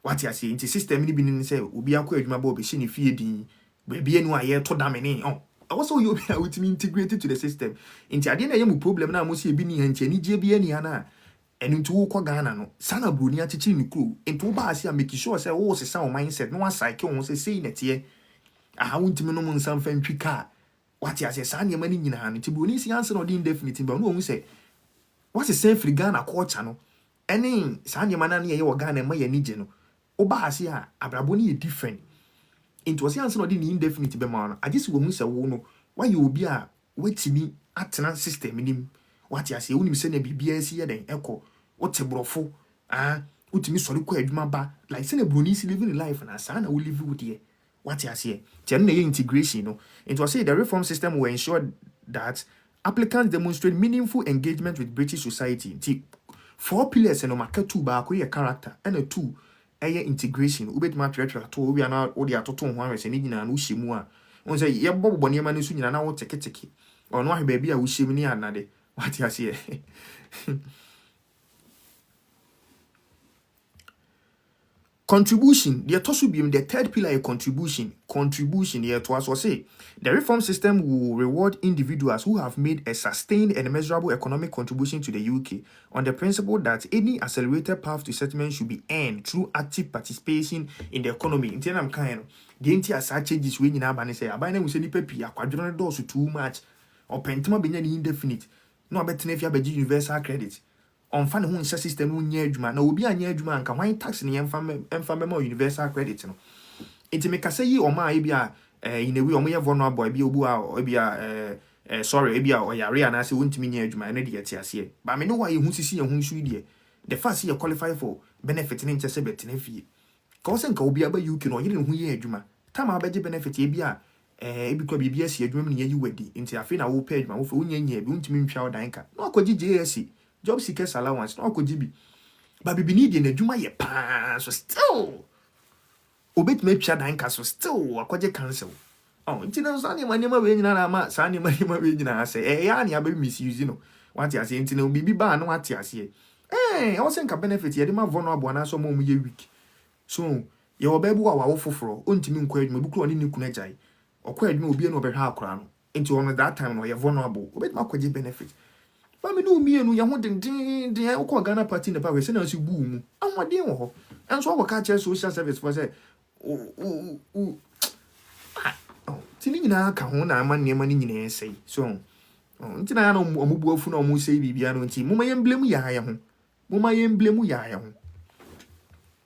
What I say, into system ni binin say obi akọ adwuma ba obi ni fie din baby enu aye to da me ni also you be with me integrated to the system into ade na yemu problem na mo se bi ni hanche ni je bi ani ana enu ntu wo kọ Ghana no sana broni achichi ni kru into ba ase make sure say wo se sa o mindset no cycle wo say na tie aha wuntimi no mo nsam fa ntwi ka what I say sa ne mani nyina no ti broni si answer no dey indefinite ba no wo say what is say free Ghana culture no ene sa ne mana na ye wo Ghana ma ye ni je no Oba asia abraboni different. Into was answer no indefinite be man. I just wo say wo no why you be a wetimi atena system nim. What you say unim say na bibia si den eko. What brofo utimi sori ko adwuma ba like say na broni si living life na sa na we live with here. What you say? Ten na integration no. It was say the reform system will ensure that applicants demonstrate meaningful engagement with British society. 4 pillars no market 2 ba ko your character and a 2 integration ubet ma twetwe to we na odi atoto ho anwese ni nyina na uhyemu a won say ye bobo ne ma ne su nyina na wo teketeke ono ahwe ba bia uhyemu ni anade what you say contribution the tosu bim the third pillar is contribution here to us say the reform system will reward individuals who have made a sustained and measurable economic contribution to the UK on the principle that any accelerated path to settlement should be earned through active participation in the economy. In terms of kind the entire changes we nyina ba ne say aban na we say ni papi akwadwo do so too much or pentima benya ni indefinite no abetena if you be universal credit on fan who system unya adwuma na obi anya adwuma anka why tax ne emfa memo universal credit no enti me kasa yi o ma e bia in a way o mo ye vulnerable e bia obu a e bia sorry e bia o yare na se wontimi nya adwuma na de yete ase ba me no why hu sisi ye hu nsu de the first you qualify for benefit ne nche se betene fie ka se nka obi aba UK no yire hu ye adwuma tama abeje benefit e bia e bi kwa bibia si adwuma ne ye wadi enti afi na wo pay adwuma wo fe wonya nya bi wontimi ntwa wo dan ka no akwaji JSC job seekers allowance no akojibi ba bibi need na adwuma ye pa so still obet me twa dan ka so still akoje cancel nti na so anema we nyina na ma sa anema we nyina ase ya na be misuse no what you say nti na bibi ba no what you say o se nka benefit ye de ma vulnerable na so mo ye week so ye obebu wa wo foforo ontimi nkwa adwuma bu kro ni niku na jai okwa adwuma obi na obehwa akora no nti on that time no ye vulnerable obet ma akoje benefit ba me no mienu ya ho den ko Ghana party ne pa we se na so bu mu ahode wo ho enso wo ka che social service for say tini nyina ka ho na ama nema ni nyina esei so ntina ya no omubu afu na omu sei bibia no nti moma yemblemu ya ho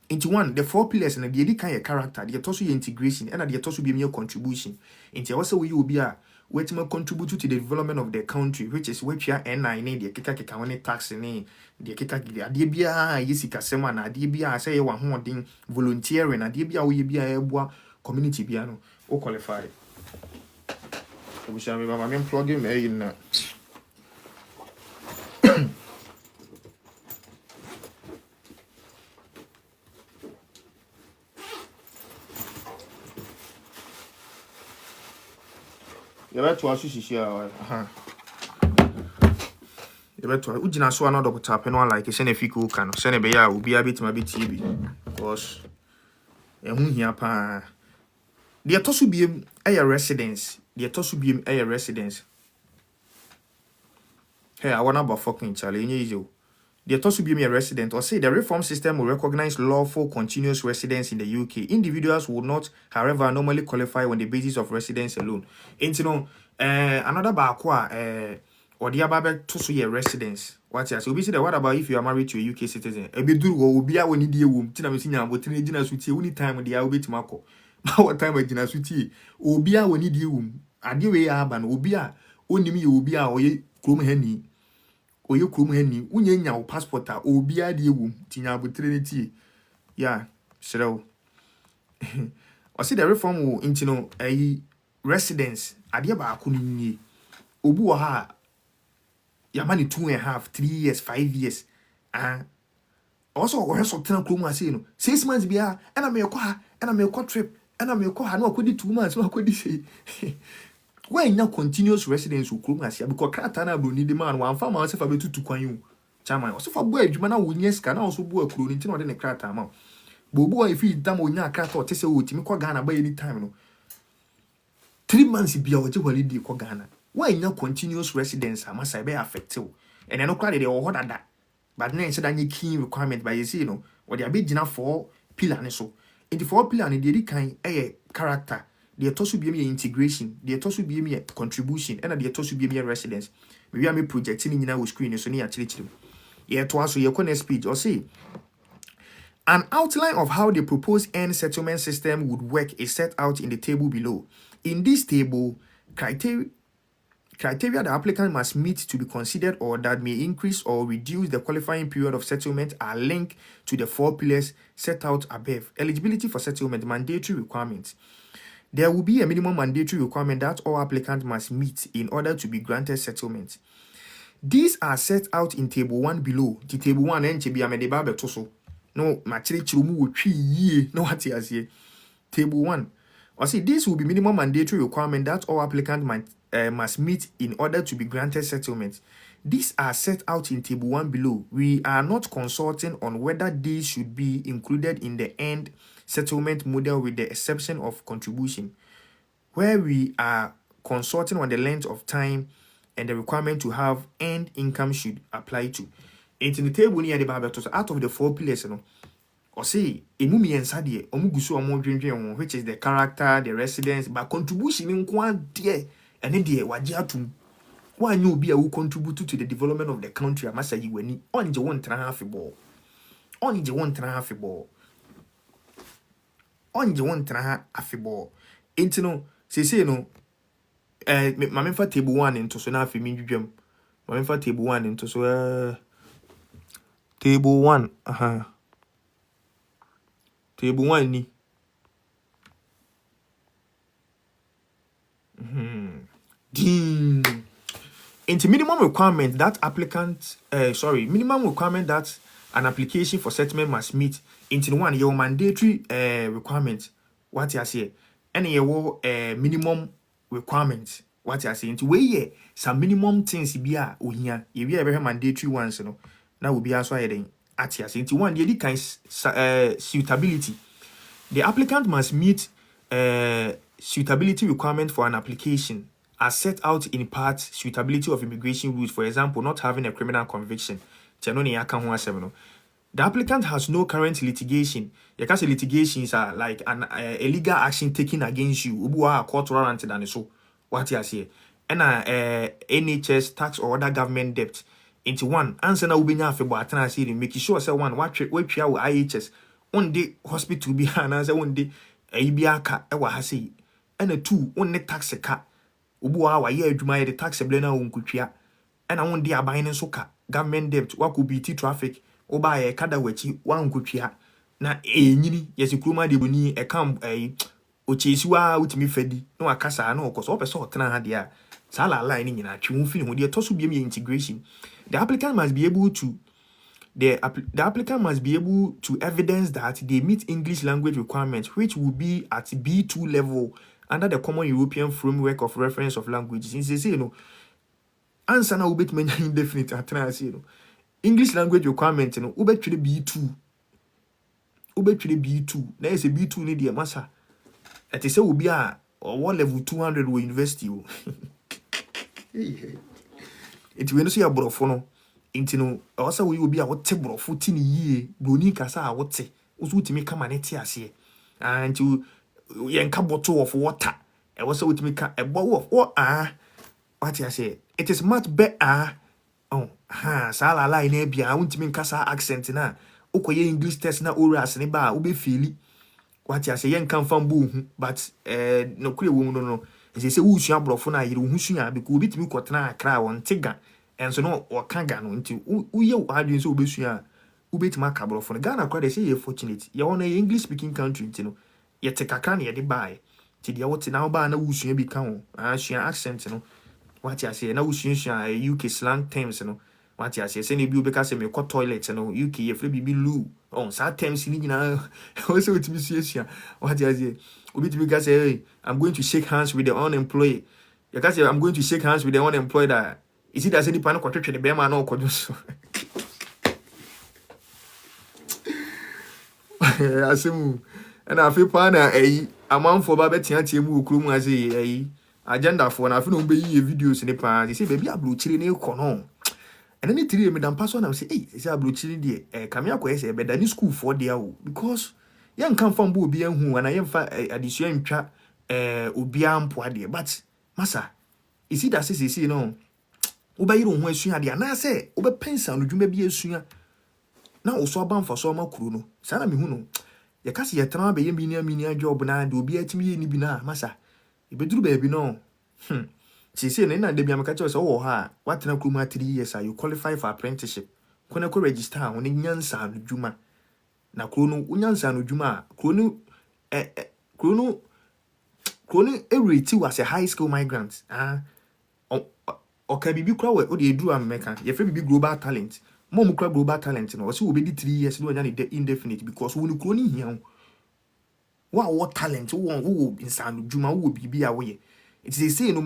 into one the 4 pillars na the kan your character the toso your integration and the toso be your contribution into also we obi a wetima contribute to the development of the country which is which ya N9 the keka when tax ni the keka ade bia yesika sema na ade bia say wa ho den volunteering ade bia wo ye bia eboa community bia no o qualify obusha me mama me plug in na You better to assist you. You better ujina so another tap no like send a fiku can send a be ya will be a bit my bit because hu hia pa the atosu biem a residence the atosu biem a residence. Hey, I wanna about fucking challenge you. The atosu biem a resident or say the reform system will recognize lawful continuous residence in the UK. Individuals will not, however, normally qualify on the basis of residence alone. And you know, another bakwa or the ababe to so your residence. What else? We say that what about if you are married to a UK citizen? A bidu will be a when you womb. Tina Messinia, what in a suit, only time when the hour bit Marco. What time with Gina Suti? Obia when you womb. Adiwe Aban, Obia, only me, Obia, or ye, Crum Henny. Or you Crum Henny, Unya, passport, Obia, the womb, Tina Trinity. Yeah, so. I see the reform will into a residence. Adiaba Kuni Obuaha. Your money 2.5, 3 years, 5 years. Also, or so 10 cruma 6 months be and I may acquire, and I may acquire trip, and I may acquire no could 2 months, no could say. Why now continuous residence who cruma because Catana will need the man 1 farm myself about 2 to Quanu. Chama, also for boy, Jumana will yes can also book a crew into a crat amount. Bobo, if he damn on your cat or Tessa would Timmy Ghana by any time. 3 months be our holiday Ghana. Why now continuous residence? I must be affected. And I know quite the or that. But then said any key requirement by you or the big enough for pillar so. In the 4 pillar and the kind a character, the toss will be a integration, the toss will be a contribution, and the toss will be a residence. Maybe I'm a projecting in our screen so near actually. Yeah, to also your corner speech or say. An outline of how the proposed end settlement system would work is set out in the table below. In this table, criteria the applicant must meet to be considered or that may increase or reduce the qualifying period of settlement are linked to the 4 pillars set out above. Eligibility for settlement, mandatory requirements. There will be a minimum mandatory requirement that all applicants must meet in order to be granted settlement. These are set out in table 1 below. The table 1 and be amedeba betoso. No, material chumu wo twi ye. No what you say. Table 1. Or see, this will be minimum mandatory requirement that all applicants must meet in order to be granted settlement. These are set out in table 1 below. We are not consulting on whether these should be included in the end settlement model with the exception of contribution, where we are consulting on the length of time and the requirement to have end income should apply to. And in the table near the Bible, out of the 4 pillars, or say emumi ensade omugusu omodwendwen which is the character, the residence, but contribution in kwan there and there waje atum wan you be a who contribute to the development of the country amasa yi wani onje won tra half ball onje won tra half ball onje won tra half ball intino say no mamemfa table 1 into so na afi mi dwedwam mamemfa table 1 into so table 1 Table 1 ni. Into minimum requirement that minimum requirement that an application for settlement must meet. Into 1 your mandatory requirement. What you say? And your minimum requirement. What you say? Into where some minimum things be here. If you ever mandatory ones, you know, that will be also heading. Into 1 the kind suitability. The applicant must meet suitability requirement for an application as set out in part suitability of immigration rules, for example, not having a criminal conviction. The applicant has no current litigation. Your case litigations are like an illegal action taken against you. Ubuwa court warranted and so what you say. And NHS tax or other government debt. Into 1 answer na ubenya afebo atana say make sure say 1 what we IHS on the hospital bi and say one day bi aka e wa ha say and 2 on the tax ka obuwa wa ye adwuma ye the tax ble na wonkutwia and on the aban so ka government debt wa ko BT traffic oba ye kada wachi wankutwia na enyini yes kuruma de boni e kam ochesiwa utimi fadi na wakasa na okoso opeso otena ha de a sala line nyina twun fini ho de to so biem integration. The applicant must be able to evidence that they meet English language requirements, which will be at B2 level under the common European framework of reference of languages. In say no answer na ubet menya indefinite atena say no English language requirement no ubet B2 B2 na is a B2 ni de masa at say will be a or level 200 we university o it we no see abrofo no inti no also we will be a what brofo ti ni yie broni kasa a wote usu utimi kama neti ase and you yenka bottle of water e was utimi ka a bottle of what I say it is much better sala la ina bia untimi kasa accent na ukoye English test na oral ne ba ube feel what I say yenka fambu but no kure wo no they say usua brofo na yire uhusua because bitimi kwotena akra won tiga and so no waka no nti uye adwen so obesua ubetima aka brofo no Ghana kwa they say you fortunate you on a English speaking country nti no ye tekaka na ye de buy ti de wote na ba na usua bi kan ho sua accent no what I say na usua UK slang terms no what I say na bi obeka say me ko toilet no UK ye fle bi loo on sa terms ni nyina o say otimi sua what I say obitimi ka say hey, I'm going to shake hands with the unemployed. You can say I'm going to shake hands with the unemployed. Is it that any pan quotation the bema no koduso? Asimu. And I feel pana a man for babetia tiemu krum as agenda for na feel no be videos in the pan. They say baby a blue chili ne kono. And then it three me dan pass on and say hey, is a blue chili there. Come here ko say be da ni school for there because yan kan fam bo obi anhu ana yemfa adisua ntwa obi ampo ade but masa isi da sisi no obayiro ho asua ade na se obepensa no dwuma bi asua na oso abanfa so makuru no sana me hu no ye kase ye tran be ye mini job na de obi atimi ye ni bi na masa ibeduru ba bi no sisi na de bi amaka che so wo ha watena kuruma 3 years you qualify for apprenticeship kona ko register ho ne nyansa no dwuma na krono unyansa no dwuma krono everything was a high school migrant okay bibi kra we o de edu America ye fe bibi global talent mom kra global talent no so obedi 3 years no nya ne indefinite because woni krono hia what talent wo insano dwuma wo bibi a wo ye it is say no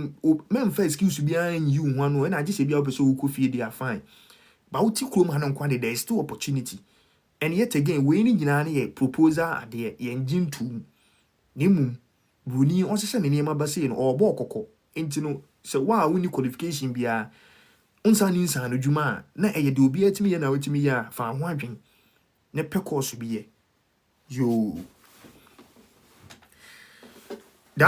men first excuse behind you one no na agise bia opeso wo kofie dia fine but wo ti krom ha no kwa there is still opportunity. And yet again, we need a proposal at the engine to Nimu Bruni on se ne ma base no or bokoko intino so wa woni qualification bia unsa ni nsa no dwuma na eye de obi atimi ye na wetimi ya fa ho adwen ne pekos bi ye yo the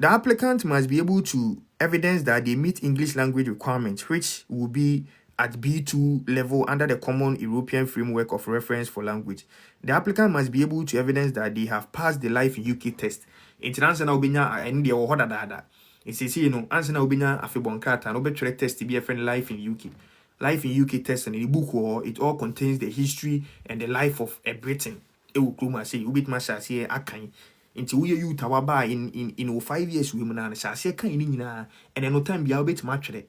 applicant must be able to evidence that they meet English language requirements, which will be at B2 level under the common European framework of reference for language. The applicant must be able to evidence that they have passed the life in UK test. Answer na obinya eni de wo hoda dada. Isi no answer na obinya afebonkrata no betwere test be a friend life in UK. Life in UK test and the book it all contains the history and the life of a Britain. E wo kluma say ubit ma say akan into we you tawaba in 5 years we na say kan ni nyina and no time bia ubit ma twere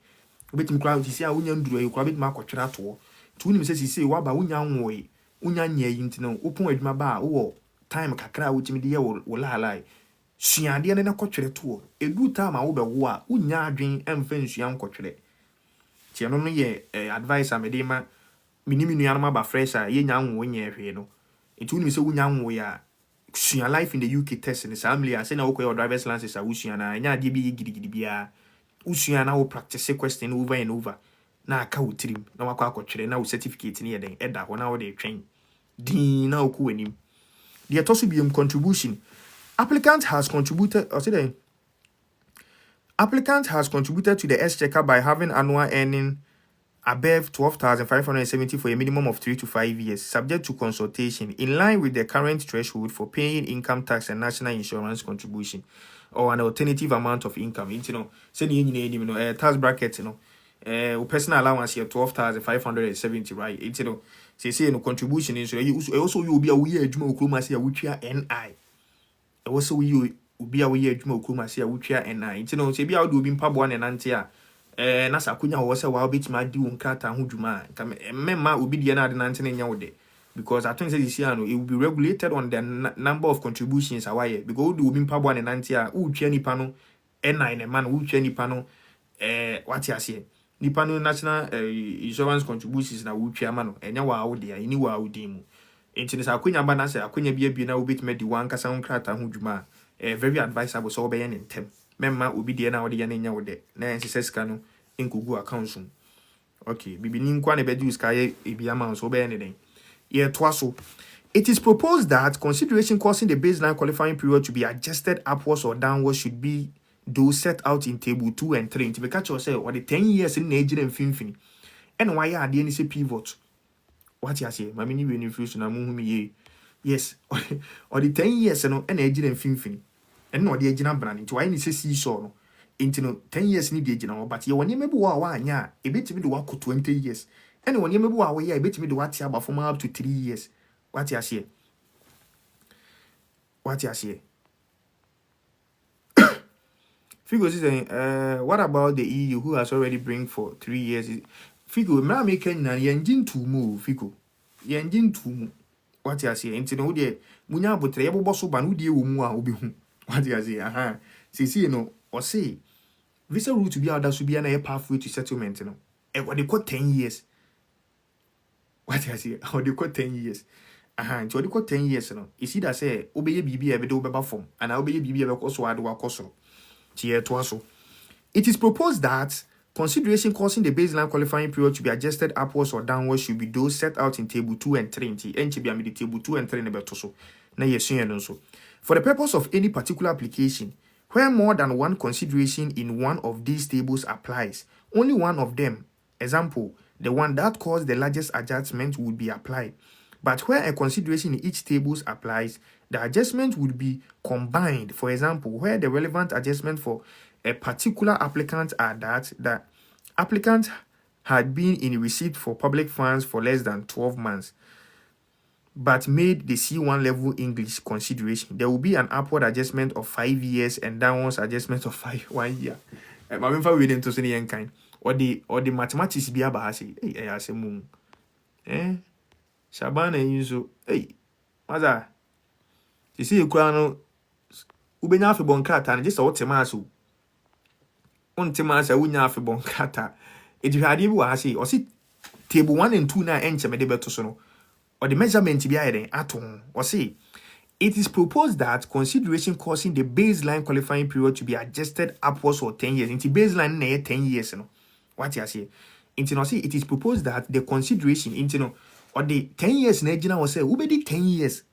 obetim crowd sisi a wonya nduru ayikwa betim akotwera to to unim se sisi waba wonya nwoe wonya nya yi ntino opon adwuma ba wo time kakra wotimi de ye wo lalai suade ne na kotwere to edu time a wo be wo a wonya adwen emfa nsua nkotwere tie no no ye advice amede ma minimi nua no ba fresh a ye nya nwo nya ehwe no etu unim se wonya nwoe a sua life in the UK test in assembly a se na wo koy driver's license a wo sua na nya de bi gidigidi bia usua na wo practice question over and over na aka wutrim na wakwa akotwere na wo certificate ni eden eda ho na wo de twen din na oku anim the tosu biom contribution applicant has contributed to the exchequer by having annual earning above 12,570 for a minimum of 3 to 5 years, subject to consultation, in line with the current threshold for paying income tax and national insurance contribution, or an alternative amount of income. You know, say tax bracket, personal allowance here 12,570, right? You know, say contribution is also you will be a weird jumo kroma say which are NI. Also you will be a weird jumo kroma say which are NI. You know, say be out do be pabo and antia. Nasa kunya wo se wa bit ma di won krata ho dwuma ka memma obi de na de nante nya wo de because I think that this year it will be regulated on the number of contributions away because we do win pabo and nantia who cheni pano N9 man who cheni pano what you say nipa no national insurance contributions na wo twia ma no enya wa wo de ani wa wo din mu enti ne sa akonya ba na se akonya bia na wo betime di wan kasa nkrata ho dwuma very advisable so obeye ne ntem memma obi de na wo de ya na nya wo de na ensese sika no enkugu accounts um okay bibi ni nkwa ne be di sika ye ebia ma so obeye ne den ye to so. It is proposed that consideration causing the baseline qualifying period to be adjusted upwards or downwards should be those set out in table 2 and 3. To be catch yourself, or the 10 years in age and finfini. And why are they say pivot? What you say? My mini beneficial na yes, or the 10 years and age and finfini. And no the age and brand into why ni say seesaw no. Into no 10 years need the age now, but you when you maybe wa nya, a bit to be the work 20 years. And when you maybe wa a bit to be the what about from up to 3 years. What you say? What you say? Figo is saying, what about the EU who has already bring for 3 years? Figo, ma making na engine to move, Figo. Your engine to move. What you say? Into no de munya botre yabo boso banu de wo mu a obi hu. What you say? Aha. See no, or say visa route to be out to be an pathway to settlement, you know. And what they call 10 years. What you say? How they call 10 years. Aha, nti what they call 10 years, you know. You see that say obeye bibi e be do beba form, and obeye bibi e be koso ado akoso. It is proposed that consideration causing the baseline qualifying period to be adjusted upwards or downwards should be those set out in table 2 and 3. The table 2 and 3 for the purpose of any particular application, where more than one consideration in one of these tables applies, only one of them, example, the one that caused the largest adjustment would be applied. But where a consideration in each table applies, the adjustment would be combined. For example, where the relevant adjustment for a particular applicant are that the applicant had been in receipt for public funds for less than 12 months, but made the C1 level English consideration, there will be an upward adjustment of 5 years and downwards adjustment of 1 year. My member reading to say any kind or the mathematics be about say, hey, I say moon. Shabana yuzo, hey, maza. You see, you can't ubenya fe bonkata and just a otemasu. Ontemasa unya fe bonkata. If you had you say, or see table 1 and 2 na enche me debeto sono, or the measurement be adding atom, or say it is proposed that consideration causing the baseline qualifying period to be adjusted upwards for 10 years. Into baseline na 10 years, no. What you say? Into no see it is proposed that the consideration into no or the 10 years na ejina was say ubedi 10 years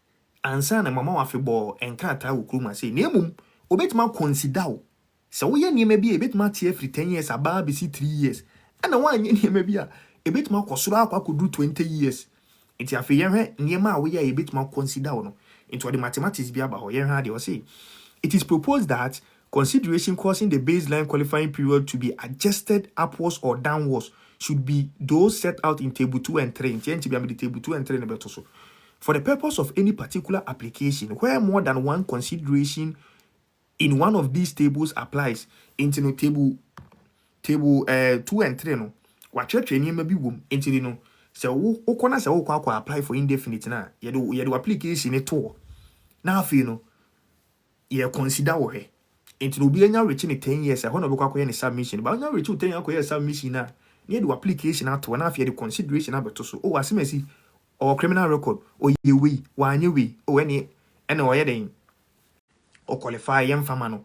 ansa na mama wa febo enkrata ukruma say nemum obetima consider so we ye niema bi ebetima tie free 10 years aba be 3 years and one ye niema bi a ebetima kwosoro akwa kodu 20 years enti afi ye hwe niema a we ye ebetima consider no into the mathematics bi aba ho ye hwe de say it is proposed that consideration causing the baseline qualifying period to be adjusted upwards or downwards should be those set out in table 2 and 3. The table 2 and 3 for the purpose of any particular application where more than one consideration in one of these tables applies. Into no table 2 and 3 no. What church any may be womb into no. So okona se okwa apply for indefinite na. Ye do application at all. Now you know ye consider we. Into no be anya reaching 10 years. I want to go any submission, but now reach 10 years submission na. Near the application out to one half year the consideration about so oh as see or criminal record or ye we one you we or any or yedin or qualify young famano.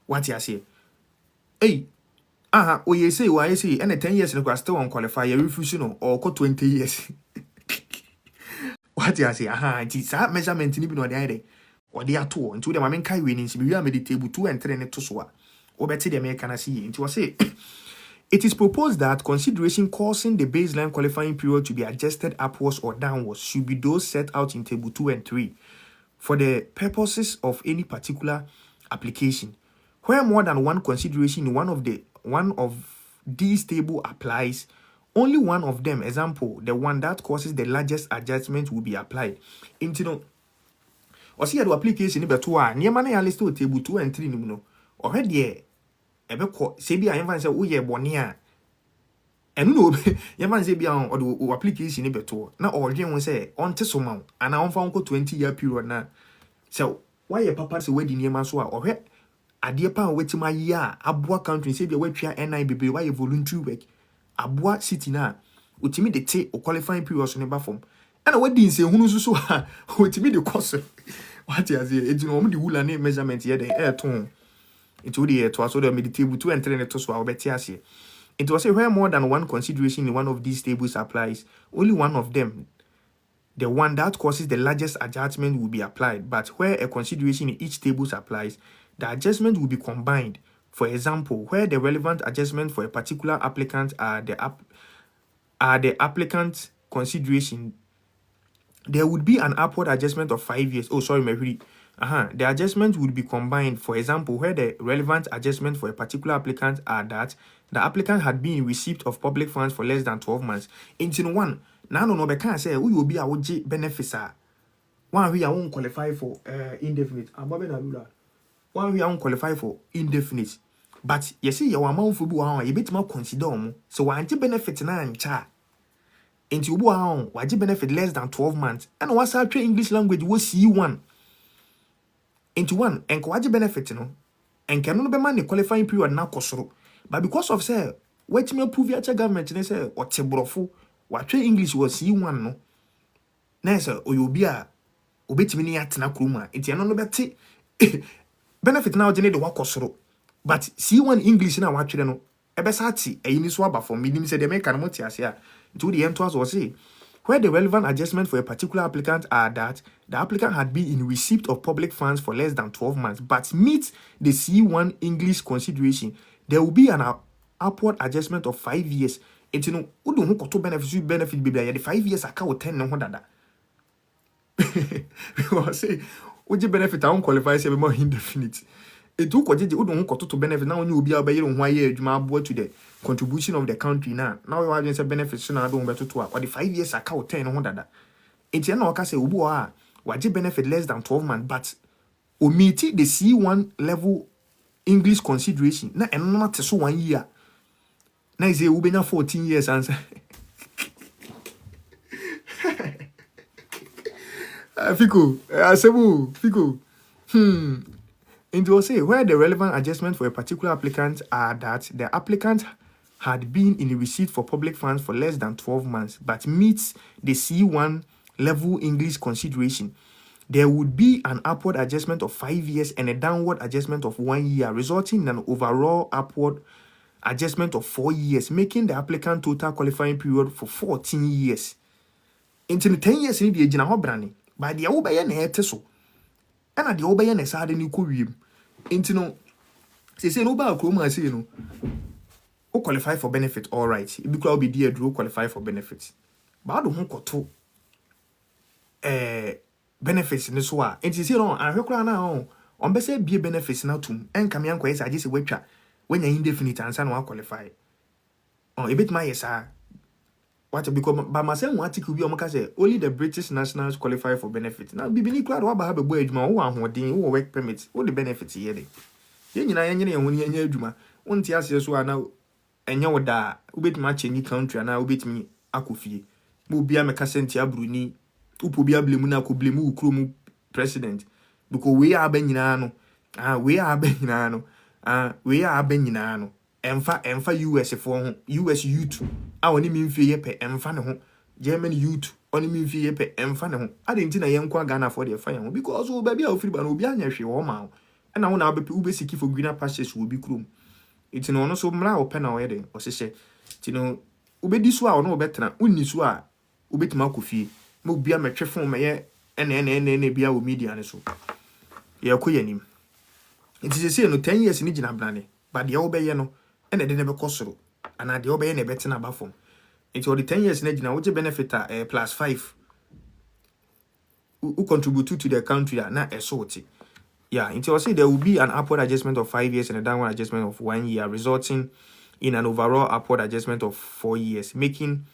What you say? Hey, oh ye say why you say and 10 years in the still on qualify your refusion or 20 years. What you say? It is that measurement in the idea or the two into the main kai winning to be the table 2 and 3 and to so or better the American see into a say. It is proposed that consideration causing the baseline qualifying period to be adjusted upwards or downwards should be those set out in table 2 and 3 for the purposes of any particular application. Where more than one consideration in one of these table applies, only one of them, example, the one that causes the largest adjustment will be applied. Into no or see the application number 2 near man list to table 2 and 3 no already. Ebe ko sebi a yemfa say wo ye bone a and no your man say be on or application beto na or dream say on te so ma and I found 20-year period na so why your papa say wedding near man so or adeɛ pa wetin ma yi a aboa country say be watwa N9 bebe why voluntary work aboa city na otimi de te o qualifying period so ne ba form and wedding say hunu so a otimi de course what you say it no de hula ne measurement here the air ton it would the to so the table 2 and 3 to so obeti ase it was say where more than one consideration in one of these tables applies only one of them, the one that causes the largest adjustment, will be applied, but where a consideration in each table applies, the adjustment will be combined. For example, where the relevant adjustment for a particular applicant are the applicant consideration, there would be an upward adjustment of 5 years. Oh, sorry, Mary. The adjustment would be combined. For example, where the relevant adjustment for a particular applicant are that the applicant had been in receipt of public funds for less than 12 months. In one, now no be can say who will be a OG benefits one we won't qualify for indefinite. One we won't qualify for indefinite. But you see, your amount for you bit more consider so one benefit na ncha. Into you why benefit less than 12 months. And what's our English language will see one. Into one and kwaji benefit no and cannot be man the qualifying period now kosoro. But because of say wait me prove your government they say or tebrofo what English was see one no. Na say oyobia obetimi ni atena kroma enti eno no beti benefit now jene de wakosoro. But see one English na what no ebesati eyini so aba for me say the make no tiase a to the end was say where the relevant adjustment for a particular applicant are that the applicant had been in receipt of public funds for less than 12 months but meets the C1 English consideration, there will be an upward adjustment of 5 years. It's no who don't to benefit be the 5 years account 10 no dada. Because say would benefit I won't qualify say more indefinite. It took what you don't to benefit now you will be able to the contribution of the country now. Now you are just a benefit so now don't better to or the 5 years account 10 no dada. It's no can say ubu what you benefit less than 12 months but omiti the C1 level English consideration na and not so 1 year. Na is a 14 years answer. Fico, Asebu, Fico. It will say where the relevant adjustment for a particular applicant are that the applicant had been in receipt for public funds for less than 12 months but meets the C1 level English consideration, there would be an upward adjustment of 5 years and a downward adjustment of 1 year, resulting in an overall upward adjustment of 4 years, making the applicant total qualifying period for 14 years. Until 10 years in the Jina Hobrani, by the Obayan Heteso, and at the Obayan is adding you could into no, say no about Chroma, say no, who qualify for benefit, all right, it will be dear Drew qualify for benefits. But I don't want to benefits in this war. And you know, I require now on best be benefits now to and come young quest. I just wait when you're indefinite and son will qualify. Oh, a bit my yes, what become by myself, what could be on say only the British nationals qualify for benefits. Now, be beneath crowd what have a wage, my one work permits, all the benefits here. Then you know, when you're Juma, one tears you are now and you would die, bit much any country and I will bit me akufi. Mubia Mekasentia Bruni. Upobia blemuna ko blemu ukromu president because we are benyina no we are benyina no emfa US for US youth oni mimfie yepe emfa ne ho German youth oni mimfie yepe emfa ne ho adenti na yenkwa Ghana for the fire because o baby a ofiri ba no obi anyahwe wo ma na wo na ube siki for greener pastures will be krom it no no so mra open na we den osese ti no ube diso a no obetena unni so a ubetima kofie mo bia metwe fon me ene bia wo media ne so ye koyanim it is say no 10 years ni gina brane but the obeye no ene de ne be kosoro ana de obeye ne betena ba fom it all the 10 years na gina wo je benefit plus 5 who contribute to the country na esoti yeah it will say there will be an upward adjustment of 5 years and a downward adjustment of 1 year, resulting in an overall upward adjustment of 4 years, making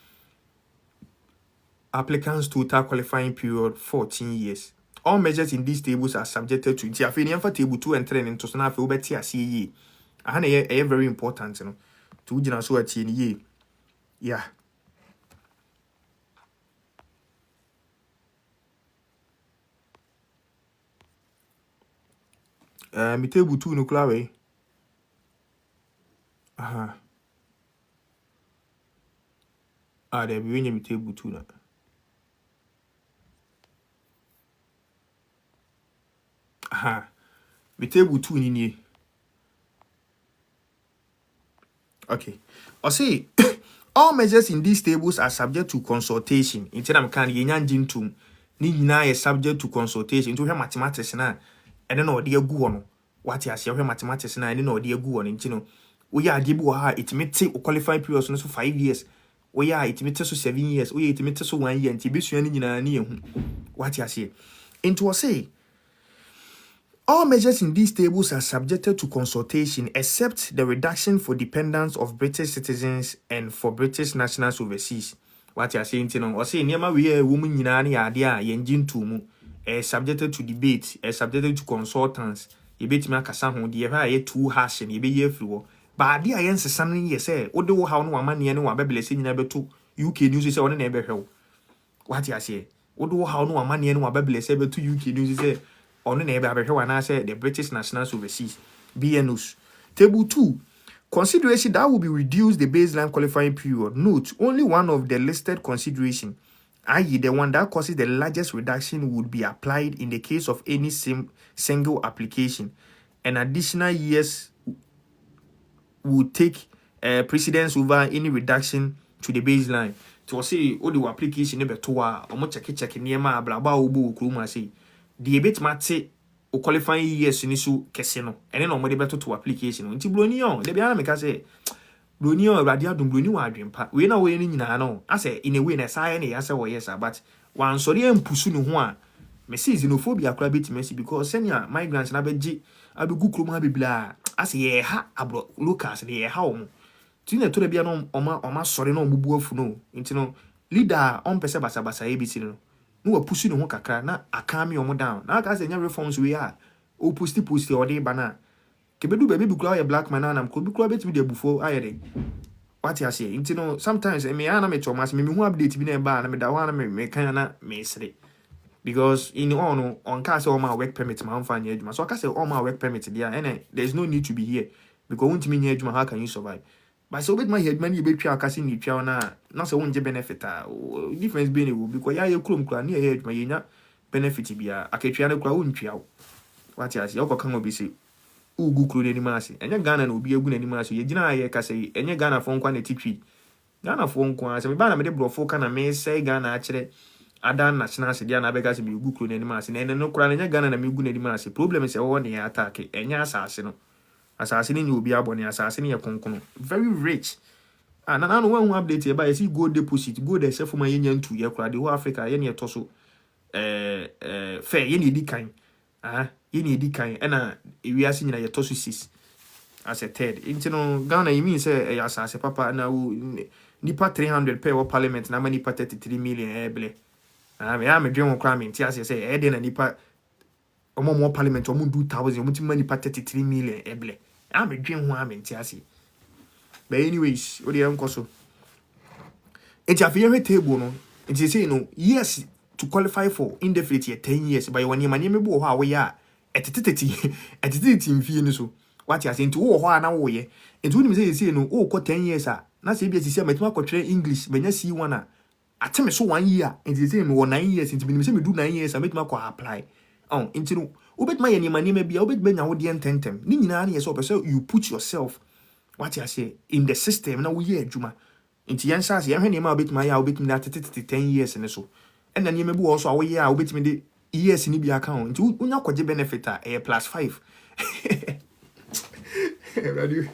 applicants' total qualifying period 14 years. All measures in these tables are subjected to for table 2 and 3 and to snap over TRCE. And very important, you know, to so at ye. Yeah. Me table 2 no kura we. Aha. There be when me table 2 na. Aha. Me table 2 ni. Okay. Or say all measures in these tables are subject to consultation. Instead of can yenyan jintum ni nyina is subject to consultation. Into mathematics na and then or dear go on. What you say mathematics na and then or dear go on intino. We are dibu ha it may take qualifying period so 5 years. We are it may take so 7 years. We it may take so 1 year and tibisu any nyina what you say. Into or say all measures in these tables are subjected to consultation except the reduction for dependents of British citizens and for British nationals overseas. What you are saying, or say, Nema, we are woman in any idea, Yenjin Tumu, subjected to debate, subjected to consultants. You bet me a Cassaho, the 2 hash and you be ye flu. But the answer something you say, what do how no money and no baby saying never to UK news is on a neighbor hell. What you say? What do how no money and no baby say to UK news is on the neighbor when I said the British nationals overseas. BNUs. Table 2. Consideration that will be reduced the baseline qualifying period. Note, only one of the listed consideration, i.e. the one that causes the largest reduction, would be applied in the case of any single application. An additional years would take precedence over any reduction to the baseline. To say, oh, the application never to check near my blah blah blah say. The bit mate o qualifying years ni so kese no ene no mo de beto to application nti bloni on de bia na me ka say bloni on awrade adom bloni wa adwempa we na we ni nyina no ase in a way na say na ya say wo yes but wan sori empusu no ho a me see xenophobia kra bit me see because senior migrants na beji abegu krom ha bibla ase ye ha abro locals ye ha o mo ti na to de bia no oma sori no obubu afu no nti no leader on pese basa e biti no no wa push no ho kakra na akame omo down na aka say nya reforms we are o post or dey bana kebedu baby bi kura black man na am ko bi kura betimi de bufo ayede what you say you know sometimes me ana me chomas me hu update bi na ba na me da wa na me kan na me sre because in on case all my work permit ma amfa nya adwuma so aka say all my work permit there and there's no need to be here because won't me nya adwuma how can you survive. But so with my head money be twa akase ni twa na so wonje benefit difference be ni wo because ya krom kra na head ma yenya benefit bia aketwa na kra wontwa wo what you say o kan obi say ugu kro ni maase enya Ghana na obi egu na ni maase ye gina ye ka say enya Ghana fo nkwa na titwi Ghana fo nkwa say me ba na me de brofo ka na me say Ghana a kire ada national se dia na be ka say me ugu kro na ni maase na ene no kra na enya Ghana na me ugu na ni maase problem say wo ne attack enya asase no assassin you be abone assassin ye konkono very rich and na no one update e ba you see gold deposit gold dey for my yen ntu ye kura the whole Africa ye ne to so fair ye ne di kan ye ne di kan e na we are seeing ye to so 6 as a third intino Ghana you mean say assassin papa na nipa 300 per parliament na many nipa 33 million eble me am dwen kura me ntia say e dey na nipa omo parliament omo 2000 omo ti many nipa 33 million eble I'm a dream one mentiasi. But anyways, what the uncle so? It's a very table, no. It's say no, yes, to qualify for indefinite 10 years, but when you manage how we are at it in Vienna so. What you are saying to all now way. And when you say no, oh, 10 years, na say be say metma ko train English, when you see one atem so 1 year, and they say me 9 years, and me say me do 9 years, I metma ko apply. Into obet my any money maybe obet ben now the intentem. Ni nyina na yeso person you put yourself what you say in the system na we hear adwuma. Into yan say ye hwe ma obet my ya obet me that 10 years and so. And then you maybe also away ya obet me the years ni bi account. Into unya kwaje benefit a +5. Radio.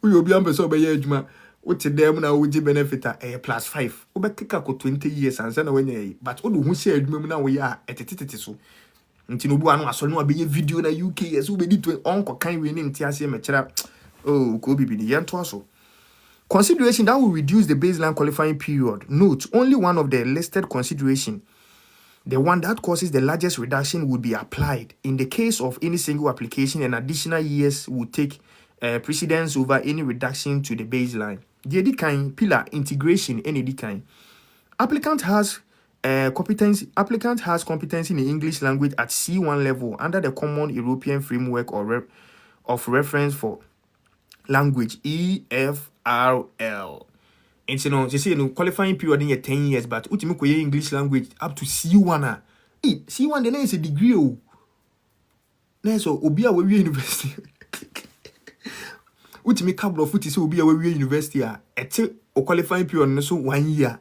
We obi am person be ye adwuma. What them na we benefit a +5 obekeka ko 20 years ansa na wanya but odo hu share adwuma mu na we ya etetete so nti no bu anu aso no abeye video na UK yes we be di onko kan we ni nti ase mechira oh ko bibi ni yento aso consideration that will reduce the baseline qualifying period. Note, only one of the listed consideration, the one that causes the largest reduction, would be applied in the case of any single application, and additional years would take precedence over any reduction to the baseline. The kind pillar integration any kind. Applicant has competency in English language at C1 level under the Common European Framework of Reference for Language EFRL. And you know, they say qualifying period in 10 years, but ultimately English language up to C1. C1 the name is a degree. Na so obi a we university. Ultimately couple of foot is obi a we university a qualifying period so 1 year.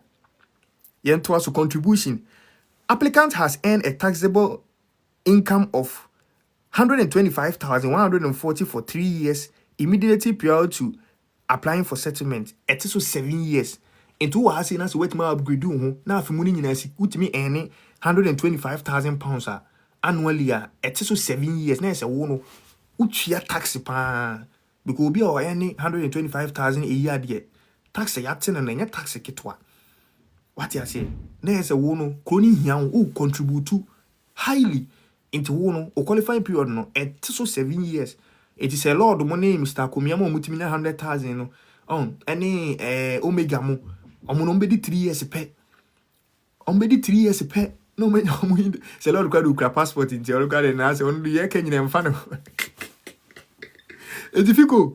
Yen to also contribution. Applicant has earned a taxable income of 125,140 for 3 years immediately prior to applying for settlement. It is so 7 years. Into what has us wait my upgrade do now for money in a me earning 125,000 pounds annually. It is so 7 years. Now, no uchia tax pa because be or earning 125,000 a year. Dear tax a yatin and tax a kitwa. What you say? There's a wono crony young who contribute to highly into wono or qualifying period no at so 7 years. It is a lot of money, Mr. Komiamo mutimina 100,000 no on any omega mo omonombedi 3 years a pet. Ombedi 3 years a pet. No man it's a lot of crap passport in your garden and answer only a Kenyan and fan. It's difficult.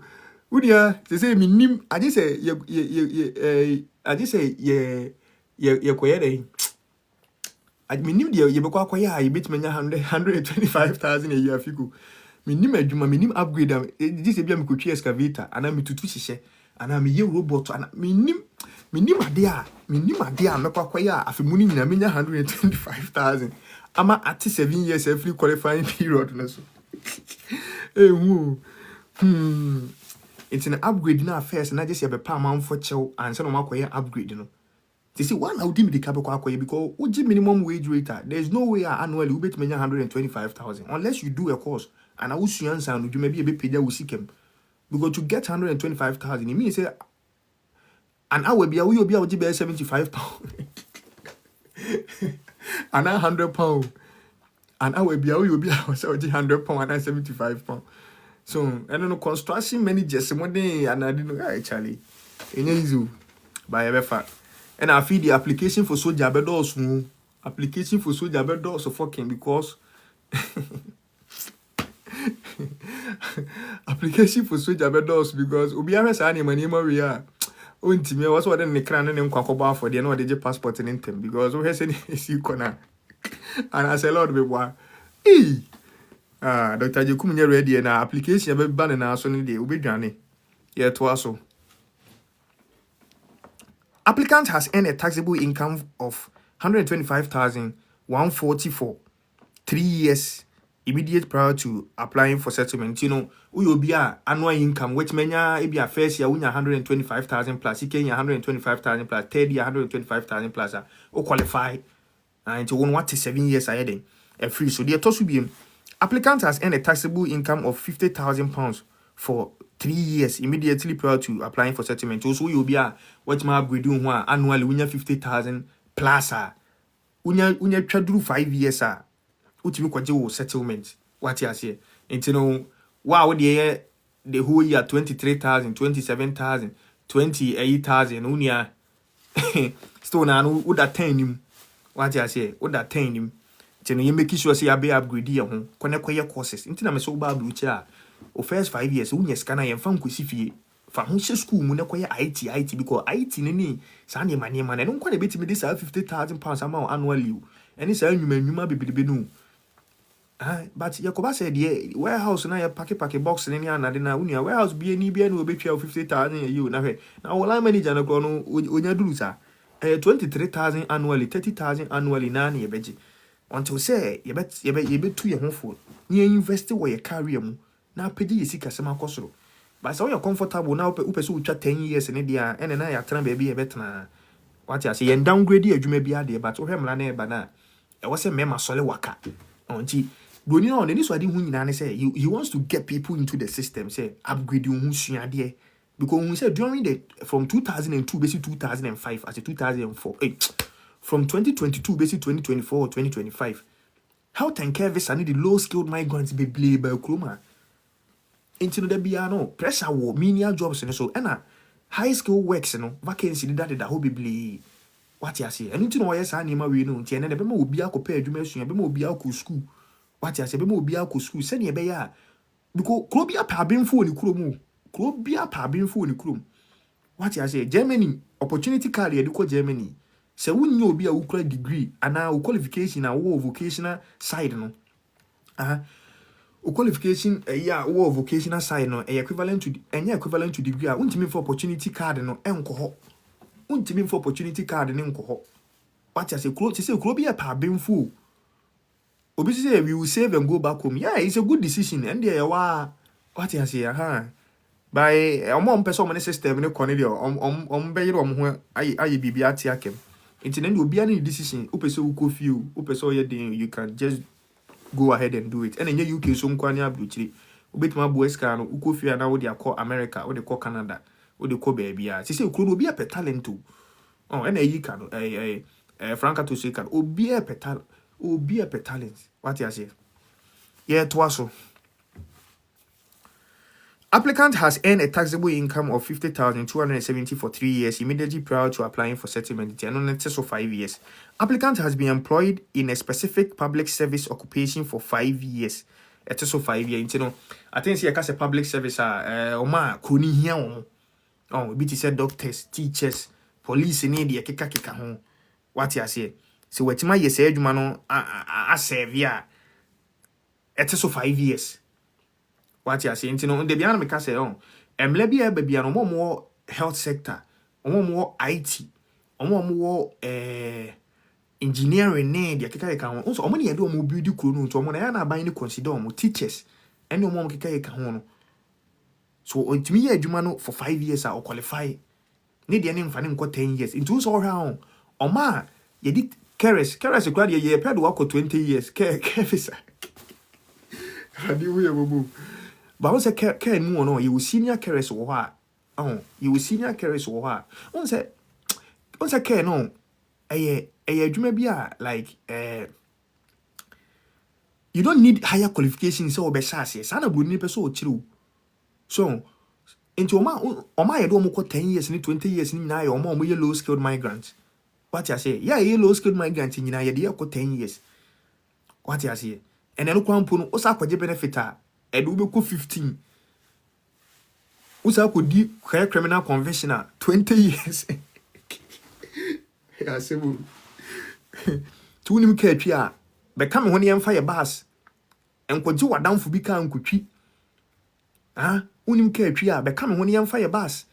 Would ya say me nim I just say ye kwere I minim de ye bekwa kwaya ye bit menya 125,000 a year fiku minim adwuma minim upgrade am this e bia me kotwi excavator ana me tutu hihye ana me ye robot ana minim ade a mekwa kwaya afemuni nyina menya 125,000 ama at 7 years every qualifying period no so it's an upgrade na first na just ye be pa man for chew and say no makwaya upgrade no. They say one I would give me the cable because OG minimum wage rate. There's no way annually we bet 125,000 unless you do a course and I will see answer and you maybe a bit paid will seek him. Because to get 125,000 it means say an hour be a will be able to 75 pounds and 100 pounds. An hour be a will be able to 100 pounds and 75 pounds. So I don't know construction managers one day and I didn't know actually in easy by a fact. And I feel the application for soldier bedos application for soldier bedos so fucking because application for soldier bedos because obiara sa any money we are ontime was what the cran and kwakoba for the no the passport in them because we say you corner and I say lord be boy Dr. Jekum nye ready na application be ban na so ne dey obedwane ye to aso. Applicant has earned a taxable income of 125,140 for 3 years immediate prior to applying for settlement. You know, we will be a annual income, which menya it be a first year, 125,000 plus, second year 125,000 plus, third year 125,000 plus, or qualify into 1 years ahead. A free. So the toss will be applicant has earned a taxable income of 50,000 pounds for 3 years immediately prior to applying for settlement. Also, you'll be a what my upgrade doing annually when 50,000 plus unya try 5 years ultimate kwaje settlement. What you say? And you know, wow, the whole year 23,000, 27,000, 28,000 unya still now would that 10 him. What you say? Would that 10 him? You know, you make sure say be upgrade here home. Kwaya courses. Intina me so bad blue chair. O first 5 years unya scanner yem fam kwesi fa ho school mu na koye IT because IT ni sa ne mane no kwa na betimi this 50,000 pounds amount annually any sa nwuma bebebe no but yakoba said the warehouse na ya pack box ni anade na unia warehouse bi ni bia na obetwa 50,000 a year na hwe na online manager na ko no onya duru sa 23,000 annually 30,000 annually na na yebeji until say yebetu ye ho fo ni invest wo ye career mu na pedi yesika sema kosoro but so you're comfortable now upeso utwa 10 years ne dia ene na ya tran baby e betna what you say yen downgrade adwuma bia de but wo hwemla na e ba na e wo se mema sole waka onti broni na oni so ade hu nyina ne say he wants to get people into the system say upgrade hu suade because we said during the from 2002 basically 2005 as 2004 from 2022 basically 2024 or 2025 health and care visa need the low skilled migrants be play by kroma into the biano pressure war menial jobs and so ena high skill works no vacancy that ho bibli what you say and no yes anima we no nti ene de be ma obi akopɛ adwuma asua be ma obi akɔ school what you say be ma obi akɔ school se ne be ya because kuro bia pa benfo ni kuro mu kuro bia pa benfo ni kuro what you say Germany opportunity card ye de kɔ Germany se wunye obi a wukura degree ana qualification na wo vocational side no qualification wo vocational side no equivalent to degree a untimi for opportunity card no enko ho untimi for opportunity card ne enko ho what you say kuro bi pa benfo obi say we will save and go back home. Yeah, it's a good decision and there what you say by omo person money system ne Cornelio be yire omo aye bibia ate akem nti na obi any decision upese uko feel upese oye den you can just go ahead and do it and enye UK so nkwani abrochiri obetima boeska no uko feel na wo de akọ America wo de kọ Canada wo de kọ baabia say ukuro obi a pe talent oh and ayi ka no Franca to say can obi a pe talent what you say yeah twaso. Applicant has earned a taxable income of 50,270 for 3 years immediately prior to applying for settlement and on excess of 5 years. Applicant has been employed in a specific public service occupation for 5 years. Excess of 5 years. You know, I think see a public service oma kuni here oh bit said doctors, teachers, police in the keka home. What you say? So what my yes eduma no a serve ya excess of 5 years. What you are saying, you know, the biana me say on. Emlebi e baby no more health sector, more IT, more engineering ne dia keka ka ho. So omo ne do omo build kuro no to omo na na ban ni consider omo teachers. Ene omo keka ka ho no. So ontimi ye adwuma no for 5 years or qualify. Ne dia ne mfa ne nko 10 years. Into so hwa oma ye di carers grad ye pɛ do wako 20 years. Visa. Adi we bobo. But once a care no, you will senior carers or what? Oh, you will senior carers or what? Once a care no, you may be like you don't need higher qualifications so be sassy. Sana would need so true. So into my I don't 10 years ni 20 years ni na your mom low skilled migrants. What you say? Yeah, you low skilled migrants in your 10 years. What you say? And then look one osa kwaje benefita and we go 15. Usa could do criminal conventional 20 years. Yeah, say to him catch ya. But come when you fire bus and could you down for bika and could treat. Unim catch ya, but come when you fire bus.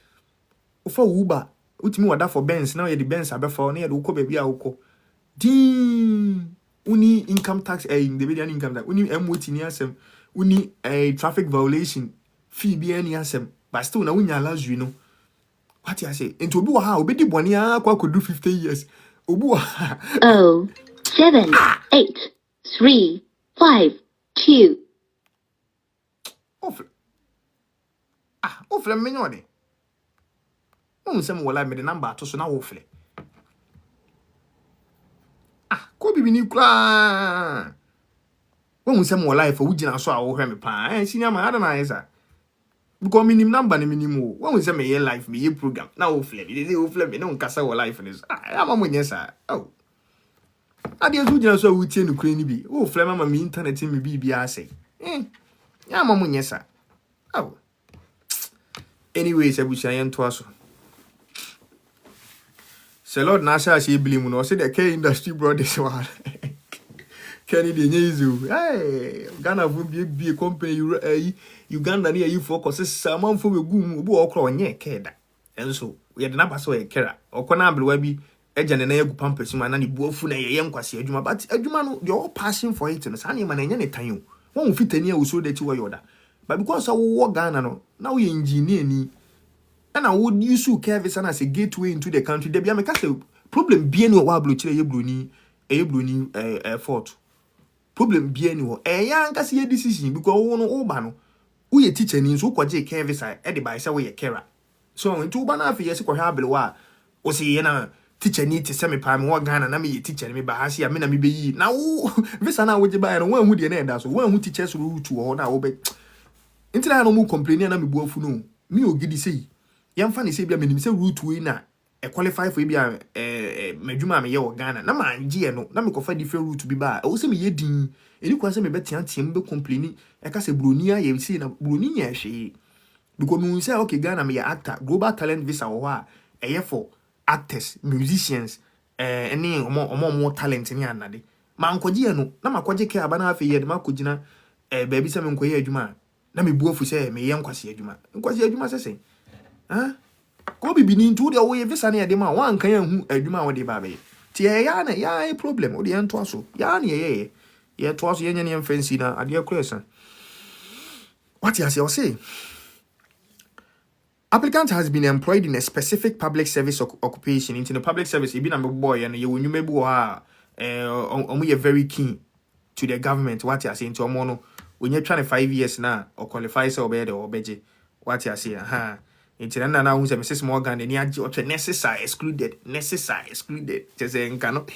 For Uber, which me wada for Benz now. The Benz are before near the Uko baby Uko. Ding. Uni income tax in the median income that uni MWT ni asem uni traffic violation fee be any asem but still na unya allows you know what you say into obi wa ha obedi boni a kwa could do 50 years obi wa 0 7 8 3 5 2 ofle me nyode onsem wala me the number to so na ofle ko bibi ni kra won se mo life wo gina so a wo hwe me pa senior man ada na isa because minim number ni minim wo won se me ye life me ye program na wo flame dey say wo flame no nkasa wo life ni so ama mo nyesa oh ade so gina so wo tie no kra ni bi wo flame ama me internet mi bi ase ya ama mo nyesa oh anyways abusia yen to aso so Lord Nasha she blame no say the K industry brothers one. Kenny the nyezu. Hey, Ghana will be a company Uganda near you focus someone for a goom who walk on ye keda. And so we had never saw a kera or conable webby Ejan and Egu Pampers man and Bofuna young quasi Ejuma, but Ejumano you're passion for it and Sunny man and any time. Won't fit any who so that you are. But because I will walk Ghana no, now we engineer ni. And I would use you carve as a gateway into the country. There be a problem bien or wablo chile ye bruni fort. Problem bien or a young can see a decision because one obano. We a teacher in so quite carve as I edit by say a kera. So in 2 banana for yes, or habla or say yena teacher need to semi pam one gun and I mean teacher me by Hasia Mina me be now. Visana would you buy and one would you end us one who teaches rule to all now obey. Until I no more complaining and I'm a boy for no. Me OGIDI say. Yamfa ni say bia menim say route we na e qualify for bia madwuma me ye wo Ghana na manje no na me kofa different route bi ba o say me ye din eni kwa say me betiantiam be complain e ka say broni aye see na broni nya hwe because me say okay Ghana me actor global talent visa wo a eye for actors musicians any omo talent ni anade ma nkoje no na makoje ke aba na afi ye de makogina baby say me nkoye adwuma na me buafu say me ye nkwase adwuma sese ko bibini ntu de wo ye visa na de ma wan kan hu adwuma wo de ba be ti ya na ya problem o de ento aso ya na ye to aso ye nya ne fancy na ade akuresa what you say applicant has been employed in a specific public service occupation into the public service e be na me boy and ye wonwume bu ha omo ye very keen to the government what you say into omo no when you trying 5 years na or qualify so be the obeje what you say into na na say Mrs. Morgan any age or necessary excluded just nkano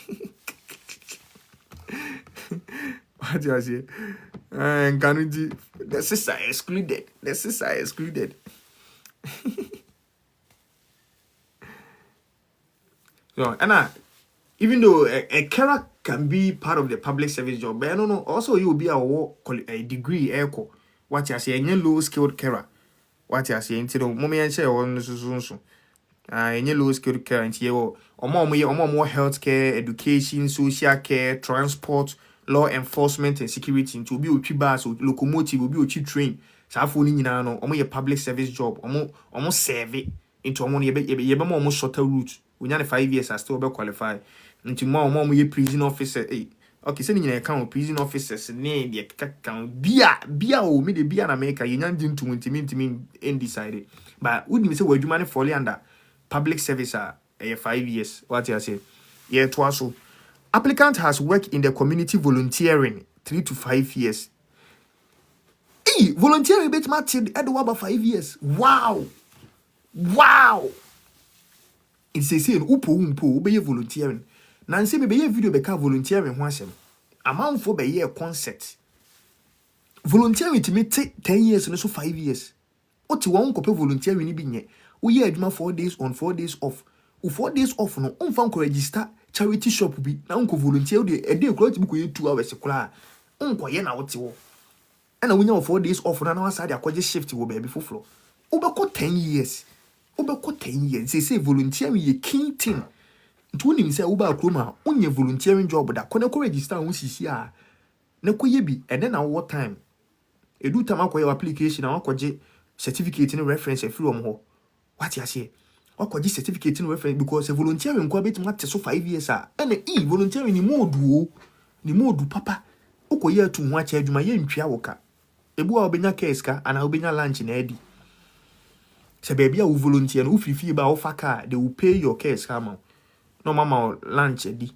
what you say nkano ji necessary excluded so and even though a carer can be part of the public service job, but no, also you will be a degree echo. What you say, any low skilled carer. What you say, into the moment say on so. Any low skilled carer into you or more healthcare, education, social care, transport, law enforcement and security into be uchi bus or locomotive will be uchi train. So for ni na no, omo public service job, omo serve into omo ye be shorter route. We need 5 years I still be qualify. Into more ye prison officer. Okay, sending in account prison officers ne the account bia o me the bia na America you nyan din to mean undecided. But wouldn't say we do money fall under public service 5 years. What you say? Yeah, twice so. Applicant has worked in the community volunteering 3 to 5 years. Volunteering bit matted about 5 years. Wow. It's a saying upo be volunteering. Nancy me be video be ka volunteering ho asem. Amanfo be ye concert. Volunteering to me take 10 years and so 5 years. Oti won ko pe volunteering ni bi nye. Wo ye adwuma 4 days on 4 days off. 4 days off no on fan ko register charity shop bi na unko volunteer de e dey ko tibi ko ye 2 hours kula. Unko ye na wote wo. And when you 4 days off, na wasa de akwaje shift wo baby fuflo. Ubeko 10 years. Say volunteering ye key thing. Ntu nim say uba akroma onye volunteering job da kone ko register won sisi a. Na koye bi and then what time. Edu time akoye application na akwaje certificate in reference e free ho. What you say? Akwaje certificate in reference because volunteering ko betima te so 5 years a. And volunteering ni modu papa. Ukoye tu ho acha adwuma ye ntwa woka. Ebu a obenya case ka ana obenya lunch na edi. Se baby a volunteer no fifi ba offer car they will pay your case come. No mama lunch edi.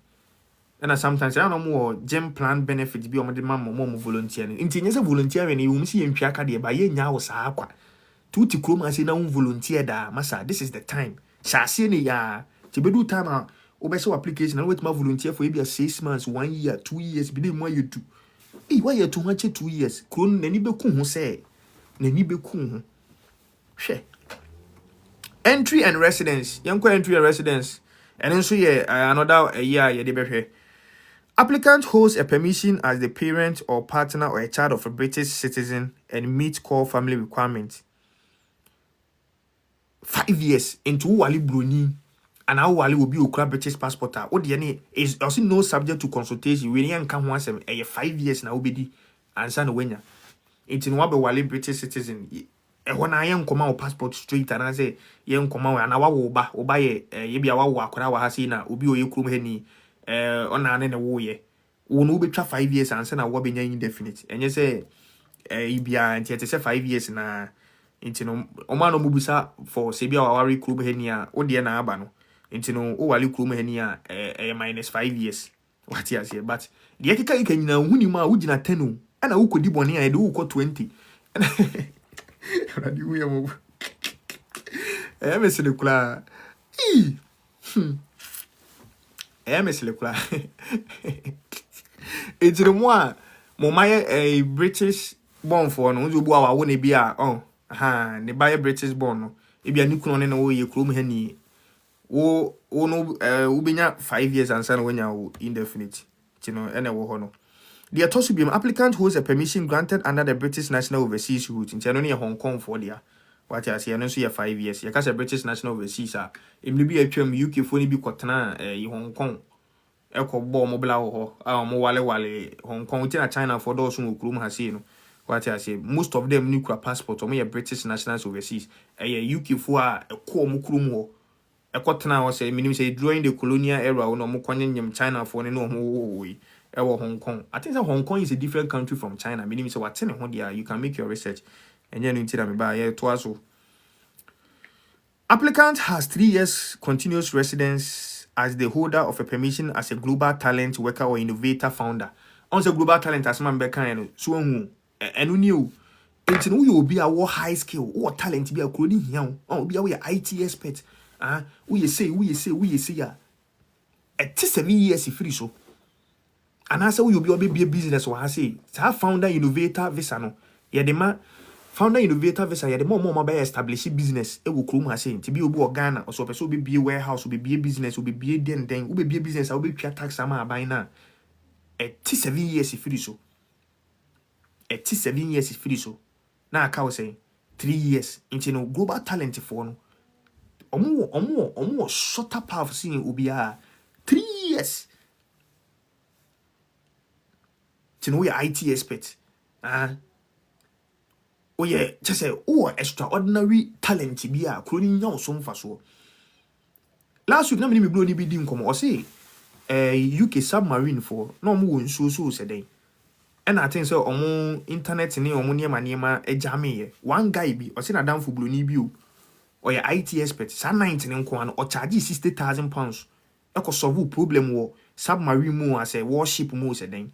And sometimes I don't know gym plan benefits be on the mama mom volunteer. Inti nyese volunteer ni you see ntwa ka de ba ye nya wo sa akwa. Tuti kroma say na volunteer da masa this is the time. Shase ni ya ti bedu time a obeso application na wait ma volunteer for maybe 6 months 1 year 2 years bi dey mo you do. Why you 2 years? Kron nani be ku ho say. Nani be ku ho. Hwe. Entry and residence. Yanko entry and residence. And then so another year ye de behwe. Applicant holds a permission as the parent or partner or a child of a British citizen and meet core family requirements. 5 years into wali bruni. And how wali will be a British passport. What the is also no subject to consultation. We ain't come once 5 years now be answer no wenya. It's in wabe wali British citizen. When I am come out passport straight and I say yen come out and awa oba ye bi awa akora wa hasi na obi oye krum heni ona na wo ye. Wo no be twa 5 years answer na wo be nya indefinite. Enye say ibia nti ete say 5 years na nti no oma no mubusa for se bia wa krum heni a wo de na aba no. Nti no o wali krum heni a minus 5 years. What you say but the ekeka ika nyina huni ma wo gina 10 o. Ana wo kodi bone a de wo ko 20. Radi uya mo. Mesele kula. Mesele kula. Ejire mo a mo maye British born for no nzo bu awa wo ne bi a ne baye British born no ebi ani kuno ne na wo ye krom ha ni wo no ubenya 5 years and sana wenya wo indefinite tino ene wo ho no the atosu bi applicant holds a permission granted under the British National Overseas route ntino ne Hong Kong for dia what ya say no so ye 5 years ye ka say British National Overseas a emni bi atwam UK fo ni bi kotena Hong Kong ekọbọ mo bla ho a mo wale Hong Kong tina China for those who krum ha say no what I say most of them ni kura passport or British nationals overseas UK fo a ekọ mo krum ho ekotena ho say minim say during the colonial era no mo kwanyem China for no mo ewo Hong Kong. I think that Hong Kong is a different country from China. Minim say what ten ho dia you can make your research and then until me ba to aso applicant has 3 years continuous residence as the holder of a permission as a global talent worker or innovator founder. On the global talent as man be kan so hu enu ni o enti no you be a high skill or talent be a kroni hia o be a IT expert we say ya at 7 years free so and as we be a business or say founder innovator visa no ye de ma founder innovator visa ye de more by establish business e wo krom ha say nti bi obi Ghana or so person obi be warehouse obi be business obi be den obi be business obi twa tax ama aban na 7 years free so 7 years free so na aka wo say 3 years nti no global talent for no omo shorter path seeing obi 3 years to know your IT expert oh yeah just say extraordinary talent bi a kroni nya so mfa so last week na me blow ni bi di nkomo o say UK submarine for no mo won so say den and I think so omo internet ni omo niema ejame ye one guy bi o say na danfo blow ni bi o your IT expert sa 19 nko an o charge 60,000 pounds e ko solve problem wo submarine mu as a warship mu say den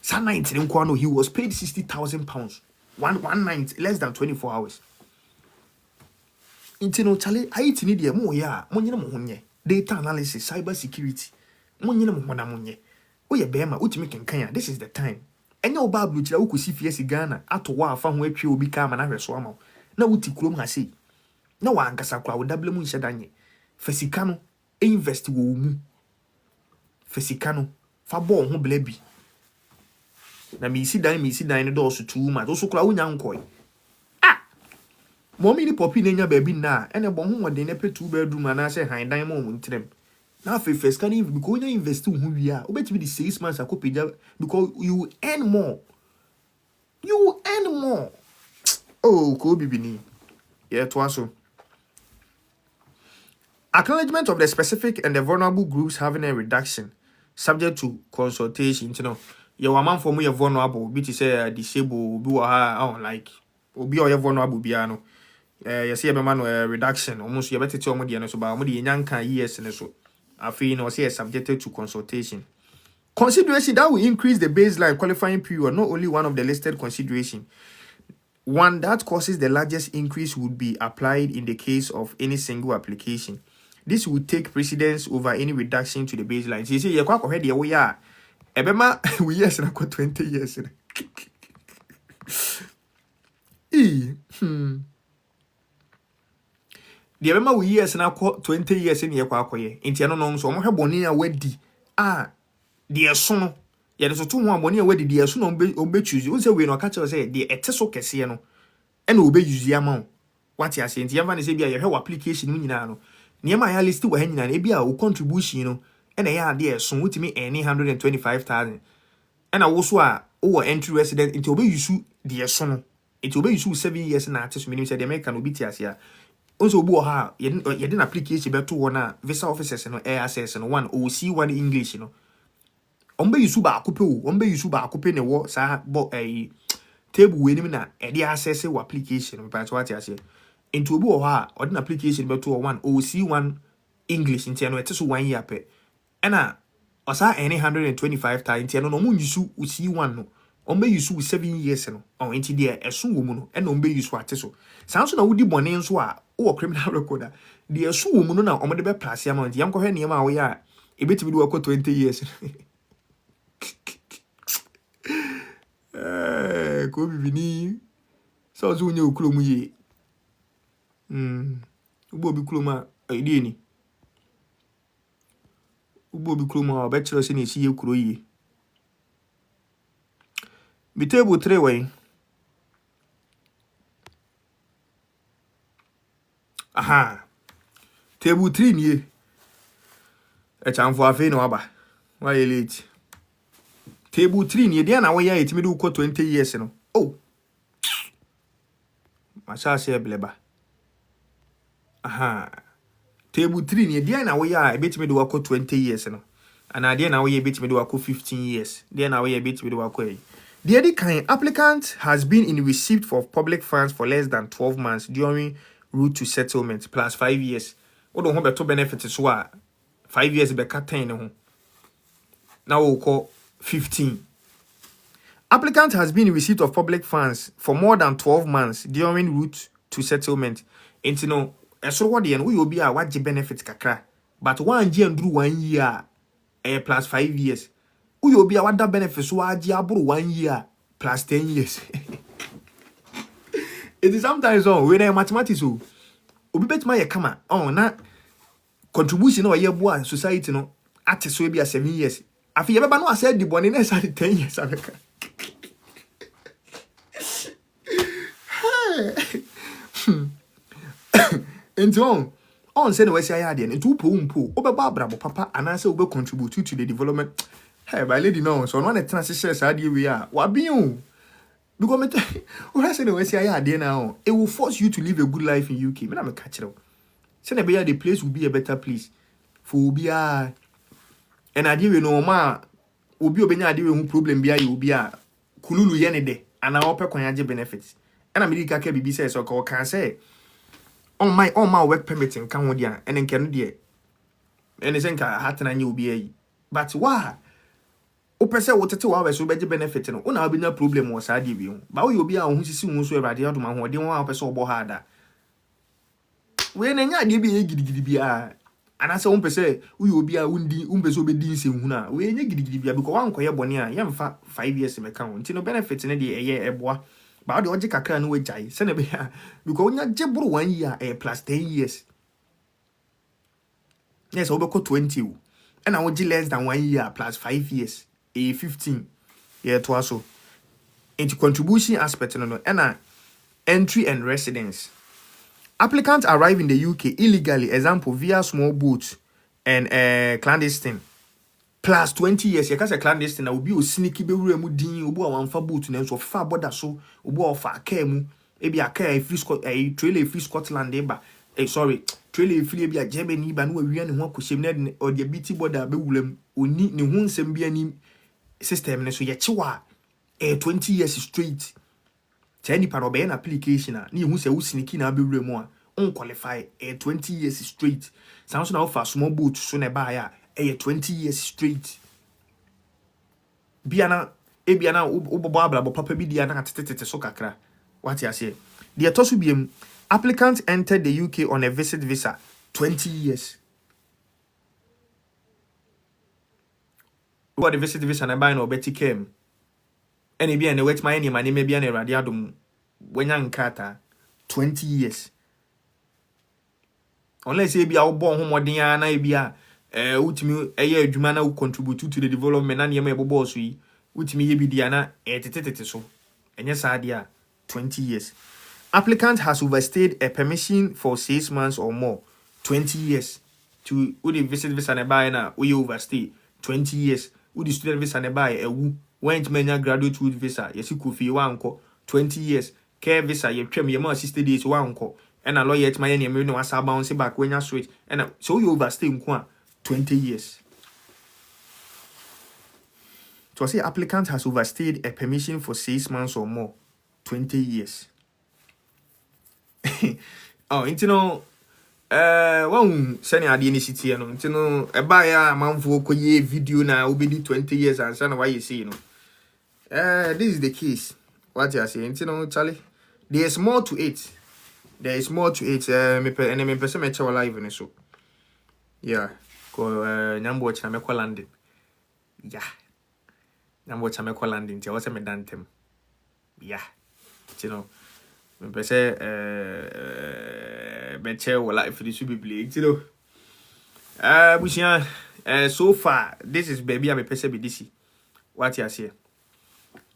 sa 19 nko an he was paid 60,000 pounds one night less than 24 hours intino chale IT ni de mo ya mo nyina mo honye data analysis cyber security mo nyina mo hona mo nye o ye bema utimi kenkan ya this is the time enya oba blu chira ukosi fie si Ghana ato wa afa ho atwe obi ka ma na hweso ama na wuti kurom ha sei na wa ankasa kwa wo double mu nhyɛ danye fasika no invest wo mu fasika no fa bo ho bla bi na mi si dan no do so too much so kura wonya nkoi mommy ni popi nenya baby na ene bo ho wode ne petu bedroom ana se han dan mo ntrem na fe first can even because you invest hu wi a obeti be 6 months akopeja because you earn more oh ko bibini yeah to aso acknowledgement of the specific and the vulnerable groups having a reduction subject to consultation your man for me vulnerable be to say disabled be like obi or vulnerable biano you see a man reduction almost you better tell me so ba mo de nyanka years ne so afi no say subjected to consultation consideration that will increase the baseline qualifying period. Not only one of the listed consideration, one that causes the largest increase would be applied in the case of any single application. This would take precedence over any reduction to the baseline. So you say you quite already we are ebema we years na 20 years. The ebema we years na 20 years in ye kwa akoye. Inti ano no so mo hweboni a wadi the sono ya de so to ho aboni a wadi the sono ombe choose. Won say we no catch say the eteso kese no e na obe use ama what you say inti yamba ne say bia ye hwe application mu nyina no niema ya list wa nyina na bia o contribution no e na ya de so wutimi any 125,000 e na wo so a wo entry resident inti obe use the sono inti obe use 7 years na ate so minim say the American obi ti ase a onso obu ha ye den application beto wo na visa officers no air access no one OC1 English no ombe use ba akupe wo ombe use ba akupe ne wo sa bo table we nim na e dey access wo application but what you say into obu ha o den application beto wo one OC1 English inti no ete so 1 year pe na osa any 125,000 inti no no mu use OC1 no ombe use 7 years no on inti dey eso wo mu no na ombe use ate so sanso na wudi bone nso a wo criminal record dey eso wo mu no na omde be place amount yam ko hwe niam a wo ya ebetimi do ko 20 years ko bibini so zo nye okuro mu ye Ubo bi kuloma idea ni. Ubo bi kuloma obetro se na esi ye kuro yi. Bi table 3 way. Aha. Table 3 ni e. E chanfo afi no aba. Why you late? Table 3 ni e dia na wo ya etimi do ko 20 years no. Oh. Masha se bleba. Aha. Table 3 ni dia na wo ya ebetimi do ko 20 years no. And dia na wo ya ebetimi do ko 15 years. Dia na wo ya ebetimi do ko e. The other kind applicant has been in receipt for public funds for less than 12 months during route to settlement plus 5 years. What don't have to benefit so 5 years be cut 10 now we'll call 15. Applicant has been in receipt of public funds for more than 12 months during route to settlement. And you know, so what the end we will be a what the benefits kakra. But 1 year and do 1 year plus 5 years. We will be a what that benefits so 1 year plus 10 years. It is sometimes when I mathematics so obi betima ye kama na contribution or ye boa society no at so be 7 years. Afi ye beba no asa di bone na sa 10 years abeka. Ento on say no we say ade nto po obeba brabo papa anase obe contribute to the development. Hey, by lady no so no na tena share sa ade we a wa biun. Because when I say no we say ade now, it will force you to live a good life in UK. Me na me catch it. Say na be the place will be a better place for obia. And ade we no ma obi obenya ade we hu problem bia ye obia kululu ye ne de ana ope kwanya benefits. And America ke bibi say so can say on my work permit in kan dia and en ken de and say nka hatena nye obi ayi. But why? Opese wotete wa we so beje benefit no una obi na problem wo sa de bi hu ba wo obi a hu sisi hu so erade adoma ho de won opese obo ha ada we na nya de bi e gidigidi bia anase wo pese wo obi a wundi umpese obedi nse hu na we nya gidigidi bia because wan koye bone a yemfa 5 years me kan nti no benefit ne de eye eboa ba wo de oje kakra no wajai se ne be because onya jeburu 1 year plus 10 years yes obe ko 20 and I would less than 1 year plus 5 years. A 15 yeah to also into contribution aspect no and entry and residence. Applicants arrive in the UK illegally, example via small boats and clandestine plus 20 years. You can say clandestine will be a sneaky be mu din obu a boat na so fa border so obu of a car mu e be a car free trailer free Scotland eba sorry trailer free be a Germany ba no wi ne ho akoshem na or the BT border be wulam oni ne ho nsem bi ani system ne so ye chiwa 20 years straight tani pa no be an application na hu se wusiniki na be wura mu a on qualify 20 years straight sounds na offer small boat so na ba ya 20 years straight biana biana ubobo abla papa bi dia na tetete so kakra what you say the atosu biem applicant entered the UK on a visit visa 20 years. What the visit visa na buy no Betty came. Any be and wait my name and maybe an radiadum when young kata 20 years. Unless you be our born home or Diana be ultimate a year Jumana who contribute to the development and your mable boss we which me be Diana so. And yes, idea 20 years. Applicant has overstayed a permission for 6 months or more 20 years. To the visit visa na buy na we overstay 20 years. Would the student visa ne buy a went many graduate wood visa, yes, you could feel 20 years. Care visa, you trim your more assisted days 1 and a lawyer at my name, you know, as I bounce back when you switch, and so you overstay 20 years. So I say applicant has overstayed a permission for 6 months or more 20 years. Oh, you know. One send a city no nti no e ba ya manfo koye video na obedi 20 years and say why you see you know this is the case what you say nti no Charlie there is more to it me person me chewa live ne so yeah ko nyambo cha me kwa landing yeah nyambo cha me kwa landing nti wose me dantem yeah you know me person better life for the super play. You know, bushia, so far, this is baby, I'm a person with this. What you say?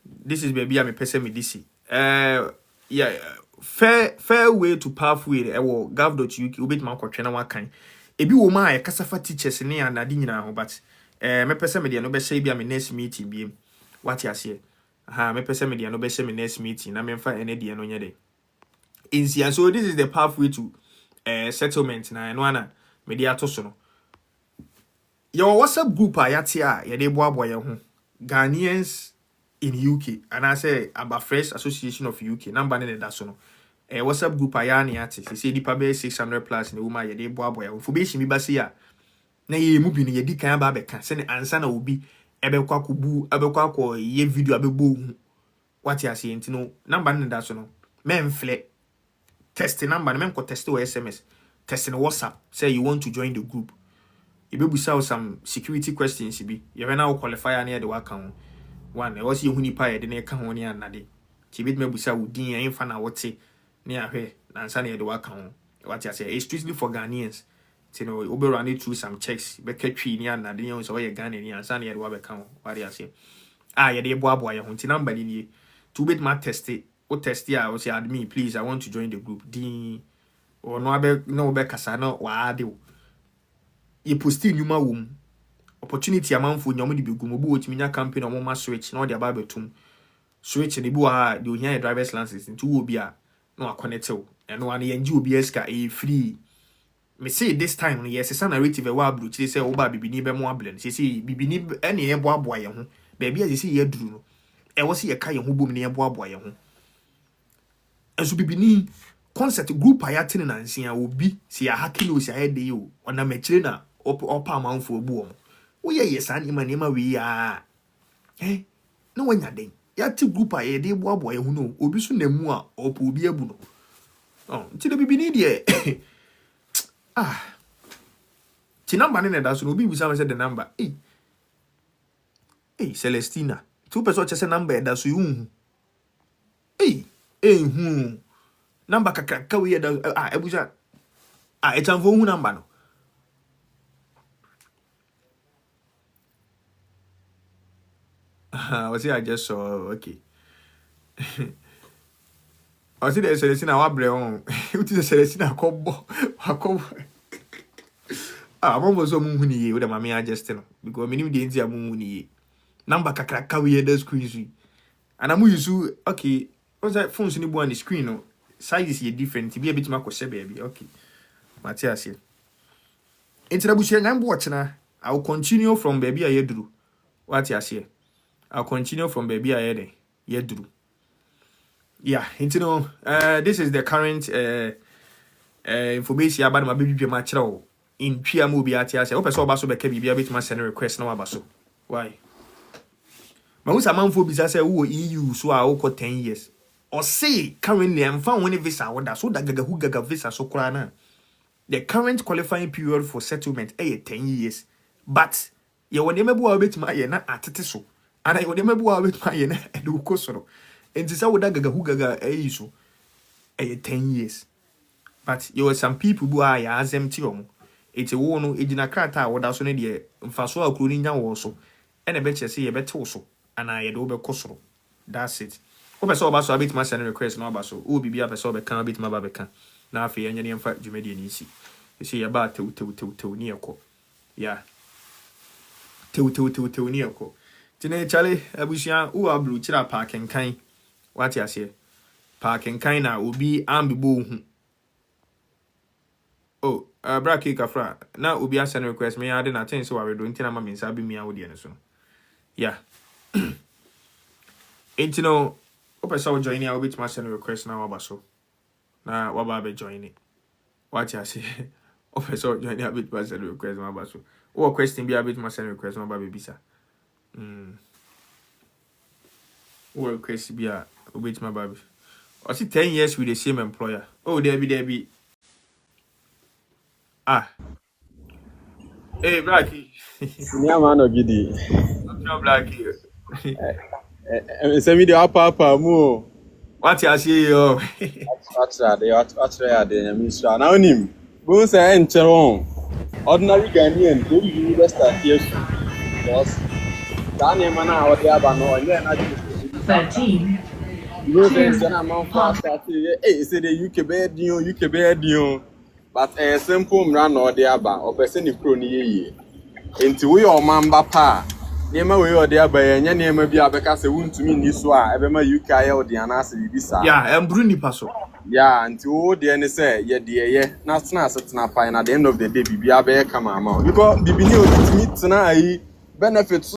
This is baby, I'm a person with this. Yeah, fair way to pathway. Ewo gov.uk, ubit man kwa chena wakan. Ebi woma e kasafa teachers ne anade nyina ho, but me person me de no be say bia me next meeting biem. What you say? Me person me de no be say me next meeting na me mfa ene de no nye de. Insia, so this is the pathway to settlement na eno ana me de atoso no. Your WhatsApp group a yate a ye de boaboa ye ho. Ghanaians in UK, and I say about Fresh Association of UK number ne da so no. WhatsApp group a ya ne ate. Say di pa be 600 plus ne woman ye de boaboa ye ho. Information bi ba se ya. Na ye mu bi ne ye di kan ba be ka se ne ansa na obi ebe kwa kubu ebe kwa ye video abebo hu. What you say ntino number ne da so no. Memfle test number ne memko test or SMS. Test in WhatsApp. Say you want to join the group. You be busy some security questions be. You now qualify near the work on one. Was you huni pie the neck on near nadi. She bit me busa would dean and fan what say near her and sunny at the work on. What I say, it's strictly for Ghanaians. You know, over run it through some checks. Becker tree near Nadian, so you're Ghanaian and sunny at Wabber count. What I say, yeah, dear boy, hunting number in ye. 2 bit my test it. What test ya? I will say, admin, please, I want to join the group. D or no becker, Casano, or I do. You posti nyuma wom opportunity amanfo nyamu de begumo bo otiminya campaign o moma switch na o de aba betum switch ne bi wa de ohia driver's license nti wo bi a na connect wo eno an ye ngi obi eska e free me say this time no yes esa narrative e wa abru chire say wo ba bibini be mo ablen say bibini ene ye boaboa ye ho ba bia say ye duru no e wo say ye ka ye ho bom ne ye boaboa ye ho enso bibini concept group ayate na nsia obi si ya hakilo si ayede yo ona mechire na opa amanfo obu om wo ye yesa ni ma we ya no wanya den yate group ayede boaboa ye hu no obi so na mu a opa obi abu no nti de bibini de ti number ne da so no obi busa me say the number Celestina 2% chese number da so yu number kakaka we da ebuja etanfo hu number no was it I just saw okay I see the Celestina wa bre on uti the Celestina akobo mo so mu hu ni ye we da mama just no because minim de ntia mu hu ni ye number kakaka we da screen and amu use okay what's that phone ni bo on the screen no size is different be a bit makose baby okay Matthias here interabushia nyambo watchna I will continue from baby a yedru what you say I'll continue from baby a yedru yeah this is the current information about my baby matchro in pia mo bi atia say opeso oba so be ka bibia bit ma send request na wabaso why ma wo samanfo bisa say wo EU so a wo 10 years or say currently I'm found when visa order so that gaga visa so kura na the current qualifying period for settlement 10 years but ye won dem ebu a betima ye na atete so and ye won dem ebu a betima ye na edu kosoro enti wo da gaga so 10 years but you some people who are ya azem ti omo eti wo no ejina krata wo da so ne de mfaso akuru ni nya wo so ene be che se ye bete wo so ana ye do be kosoro that's it opeso oba so abit ma send request na oba so o bibia peso be kan abit ma ba be kan na afi enye ne mfa dwumedi ni si esi ye ba tew ni ekọ ya tew ni ekọ tine chale abusia u abru chira parking kan what ya say parking kan na obi ambibo hu brake kafra na obi send request me ade na ten so we do ntina ma me nsa bi mi awode ne so ya opeso join ya obi tuma send request na wabaso na waba be join it what you say opeso join ya bit send request na wabaso o question bi a bit ma send request na waba be bisa o request bi a obi tuma ba bi o see 10 years with the same employer oh there be hey Blackie Yeah, man, OGIDI. I'm Blackie Send me the upper mo. What you say, yo? Atre ade nyame sra na onim bo say enkyere on ordinary Ghanaian go you the start here because Daniel na ode aba no onye na just 13, you say na man fast start eh say the UK be dion but simple mra na ode aba opese ni kro ni yeye enti we o mamba pa nema we ode aba yenye nema bi abeka se wuntumi ni so a ebe ma UK aye ode anase bibisa Yeah, Bruni paso. yeah, until the end say, yeah, not setting pine at the end of the day, be a bear come out because the benefits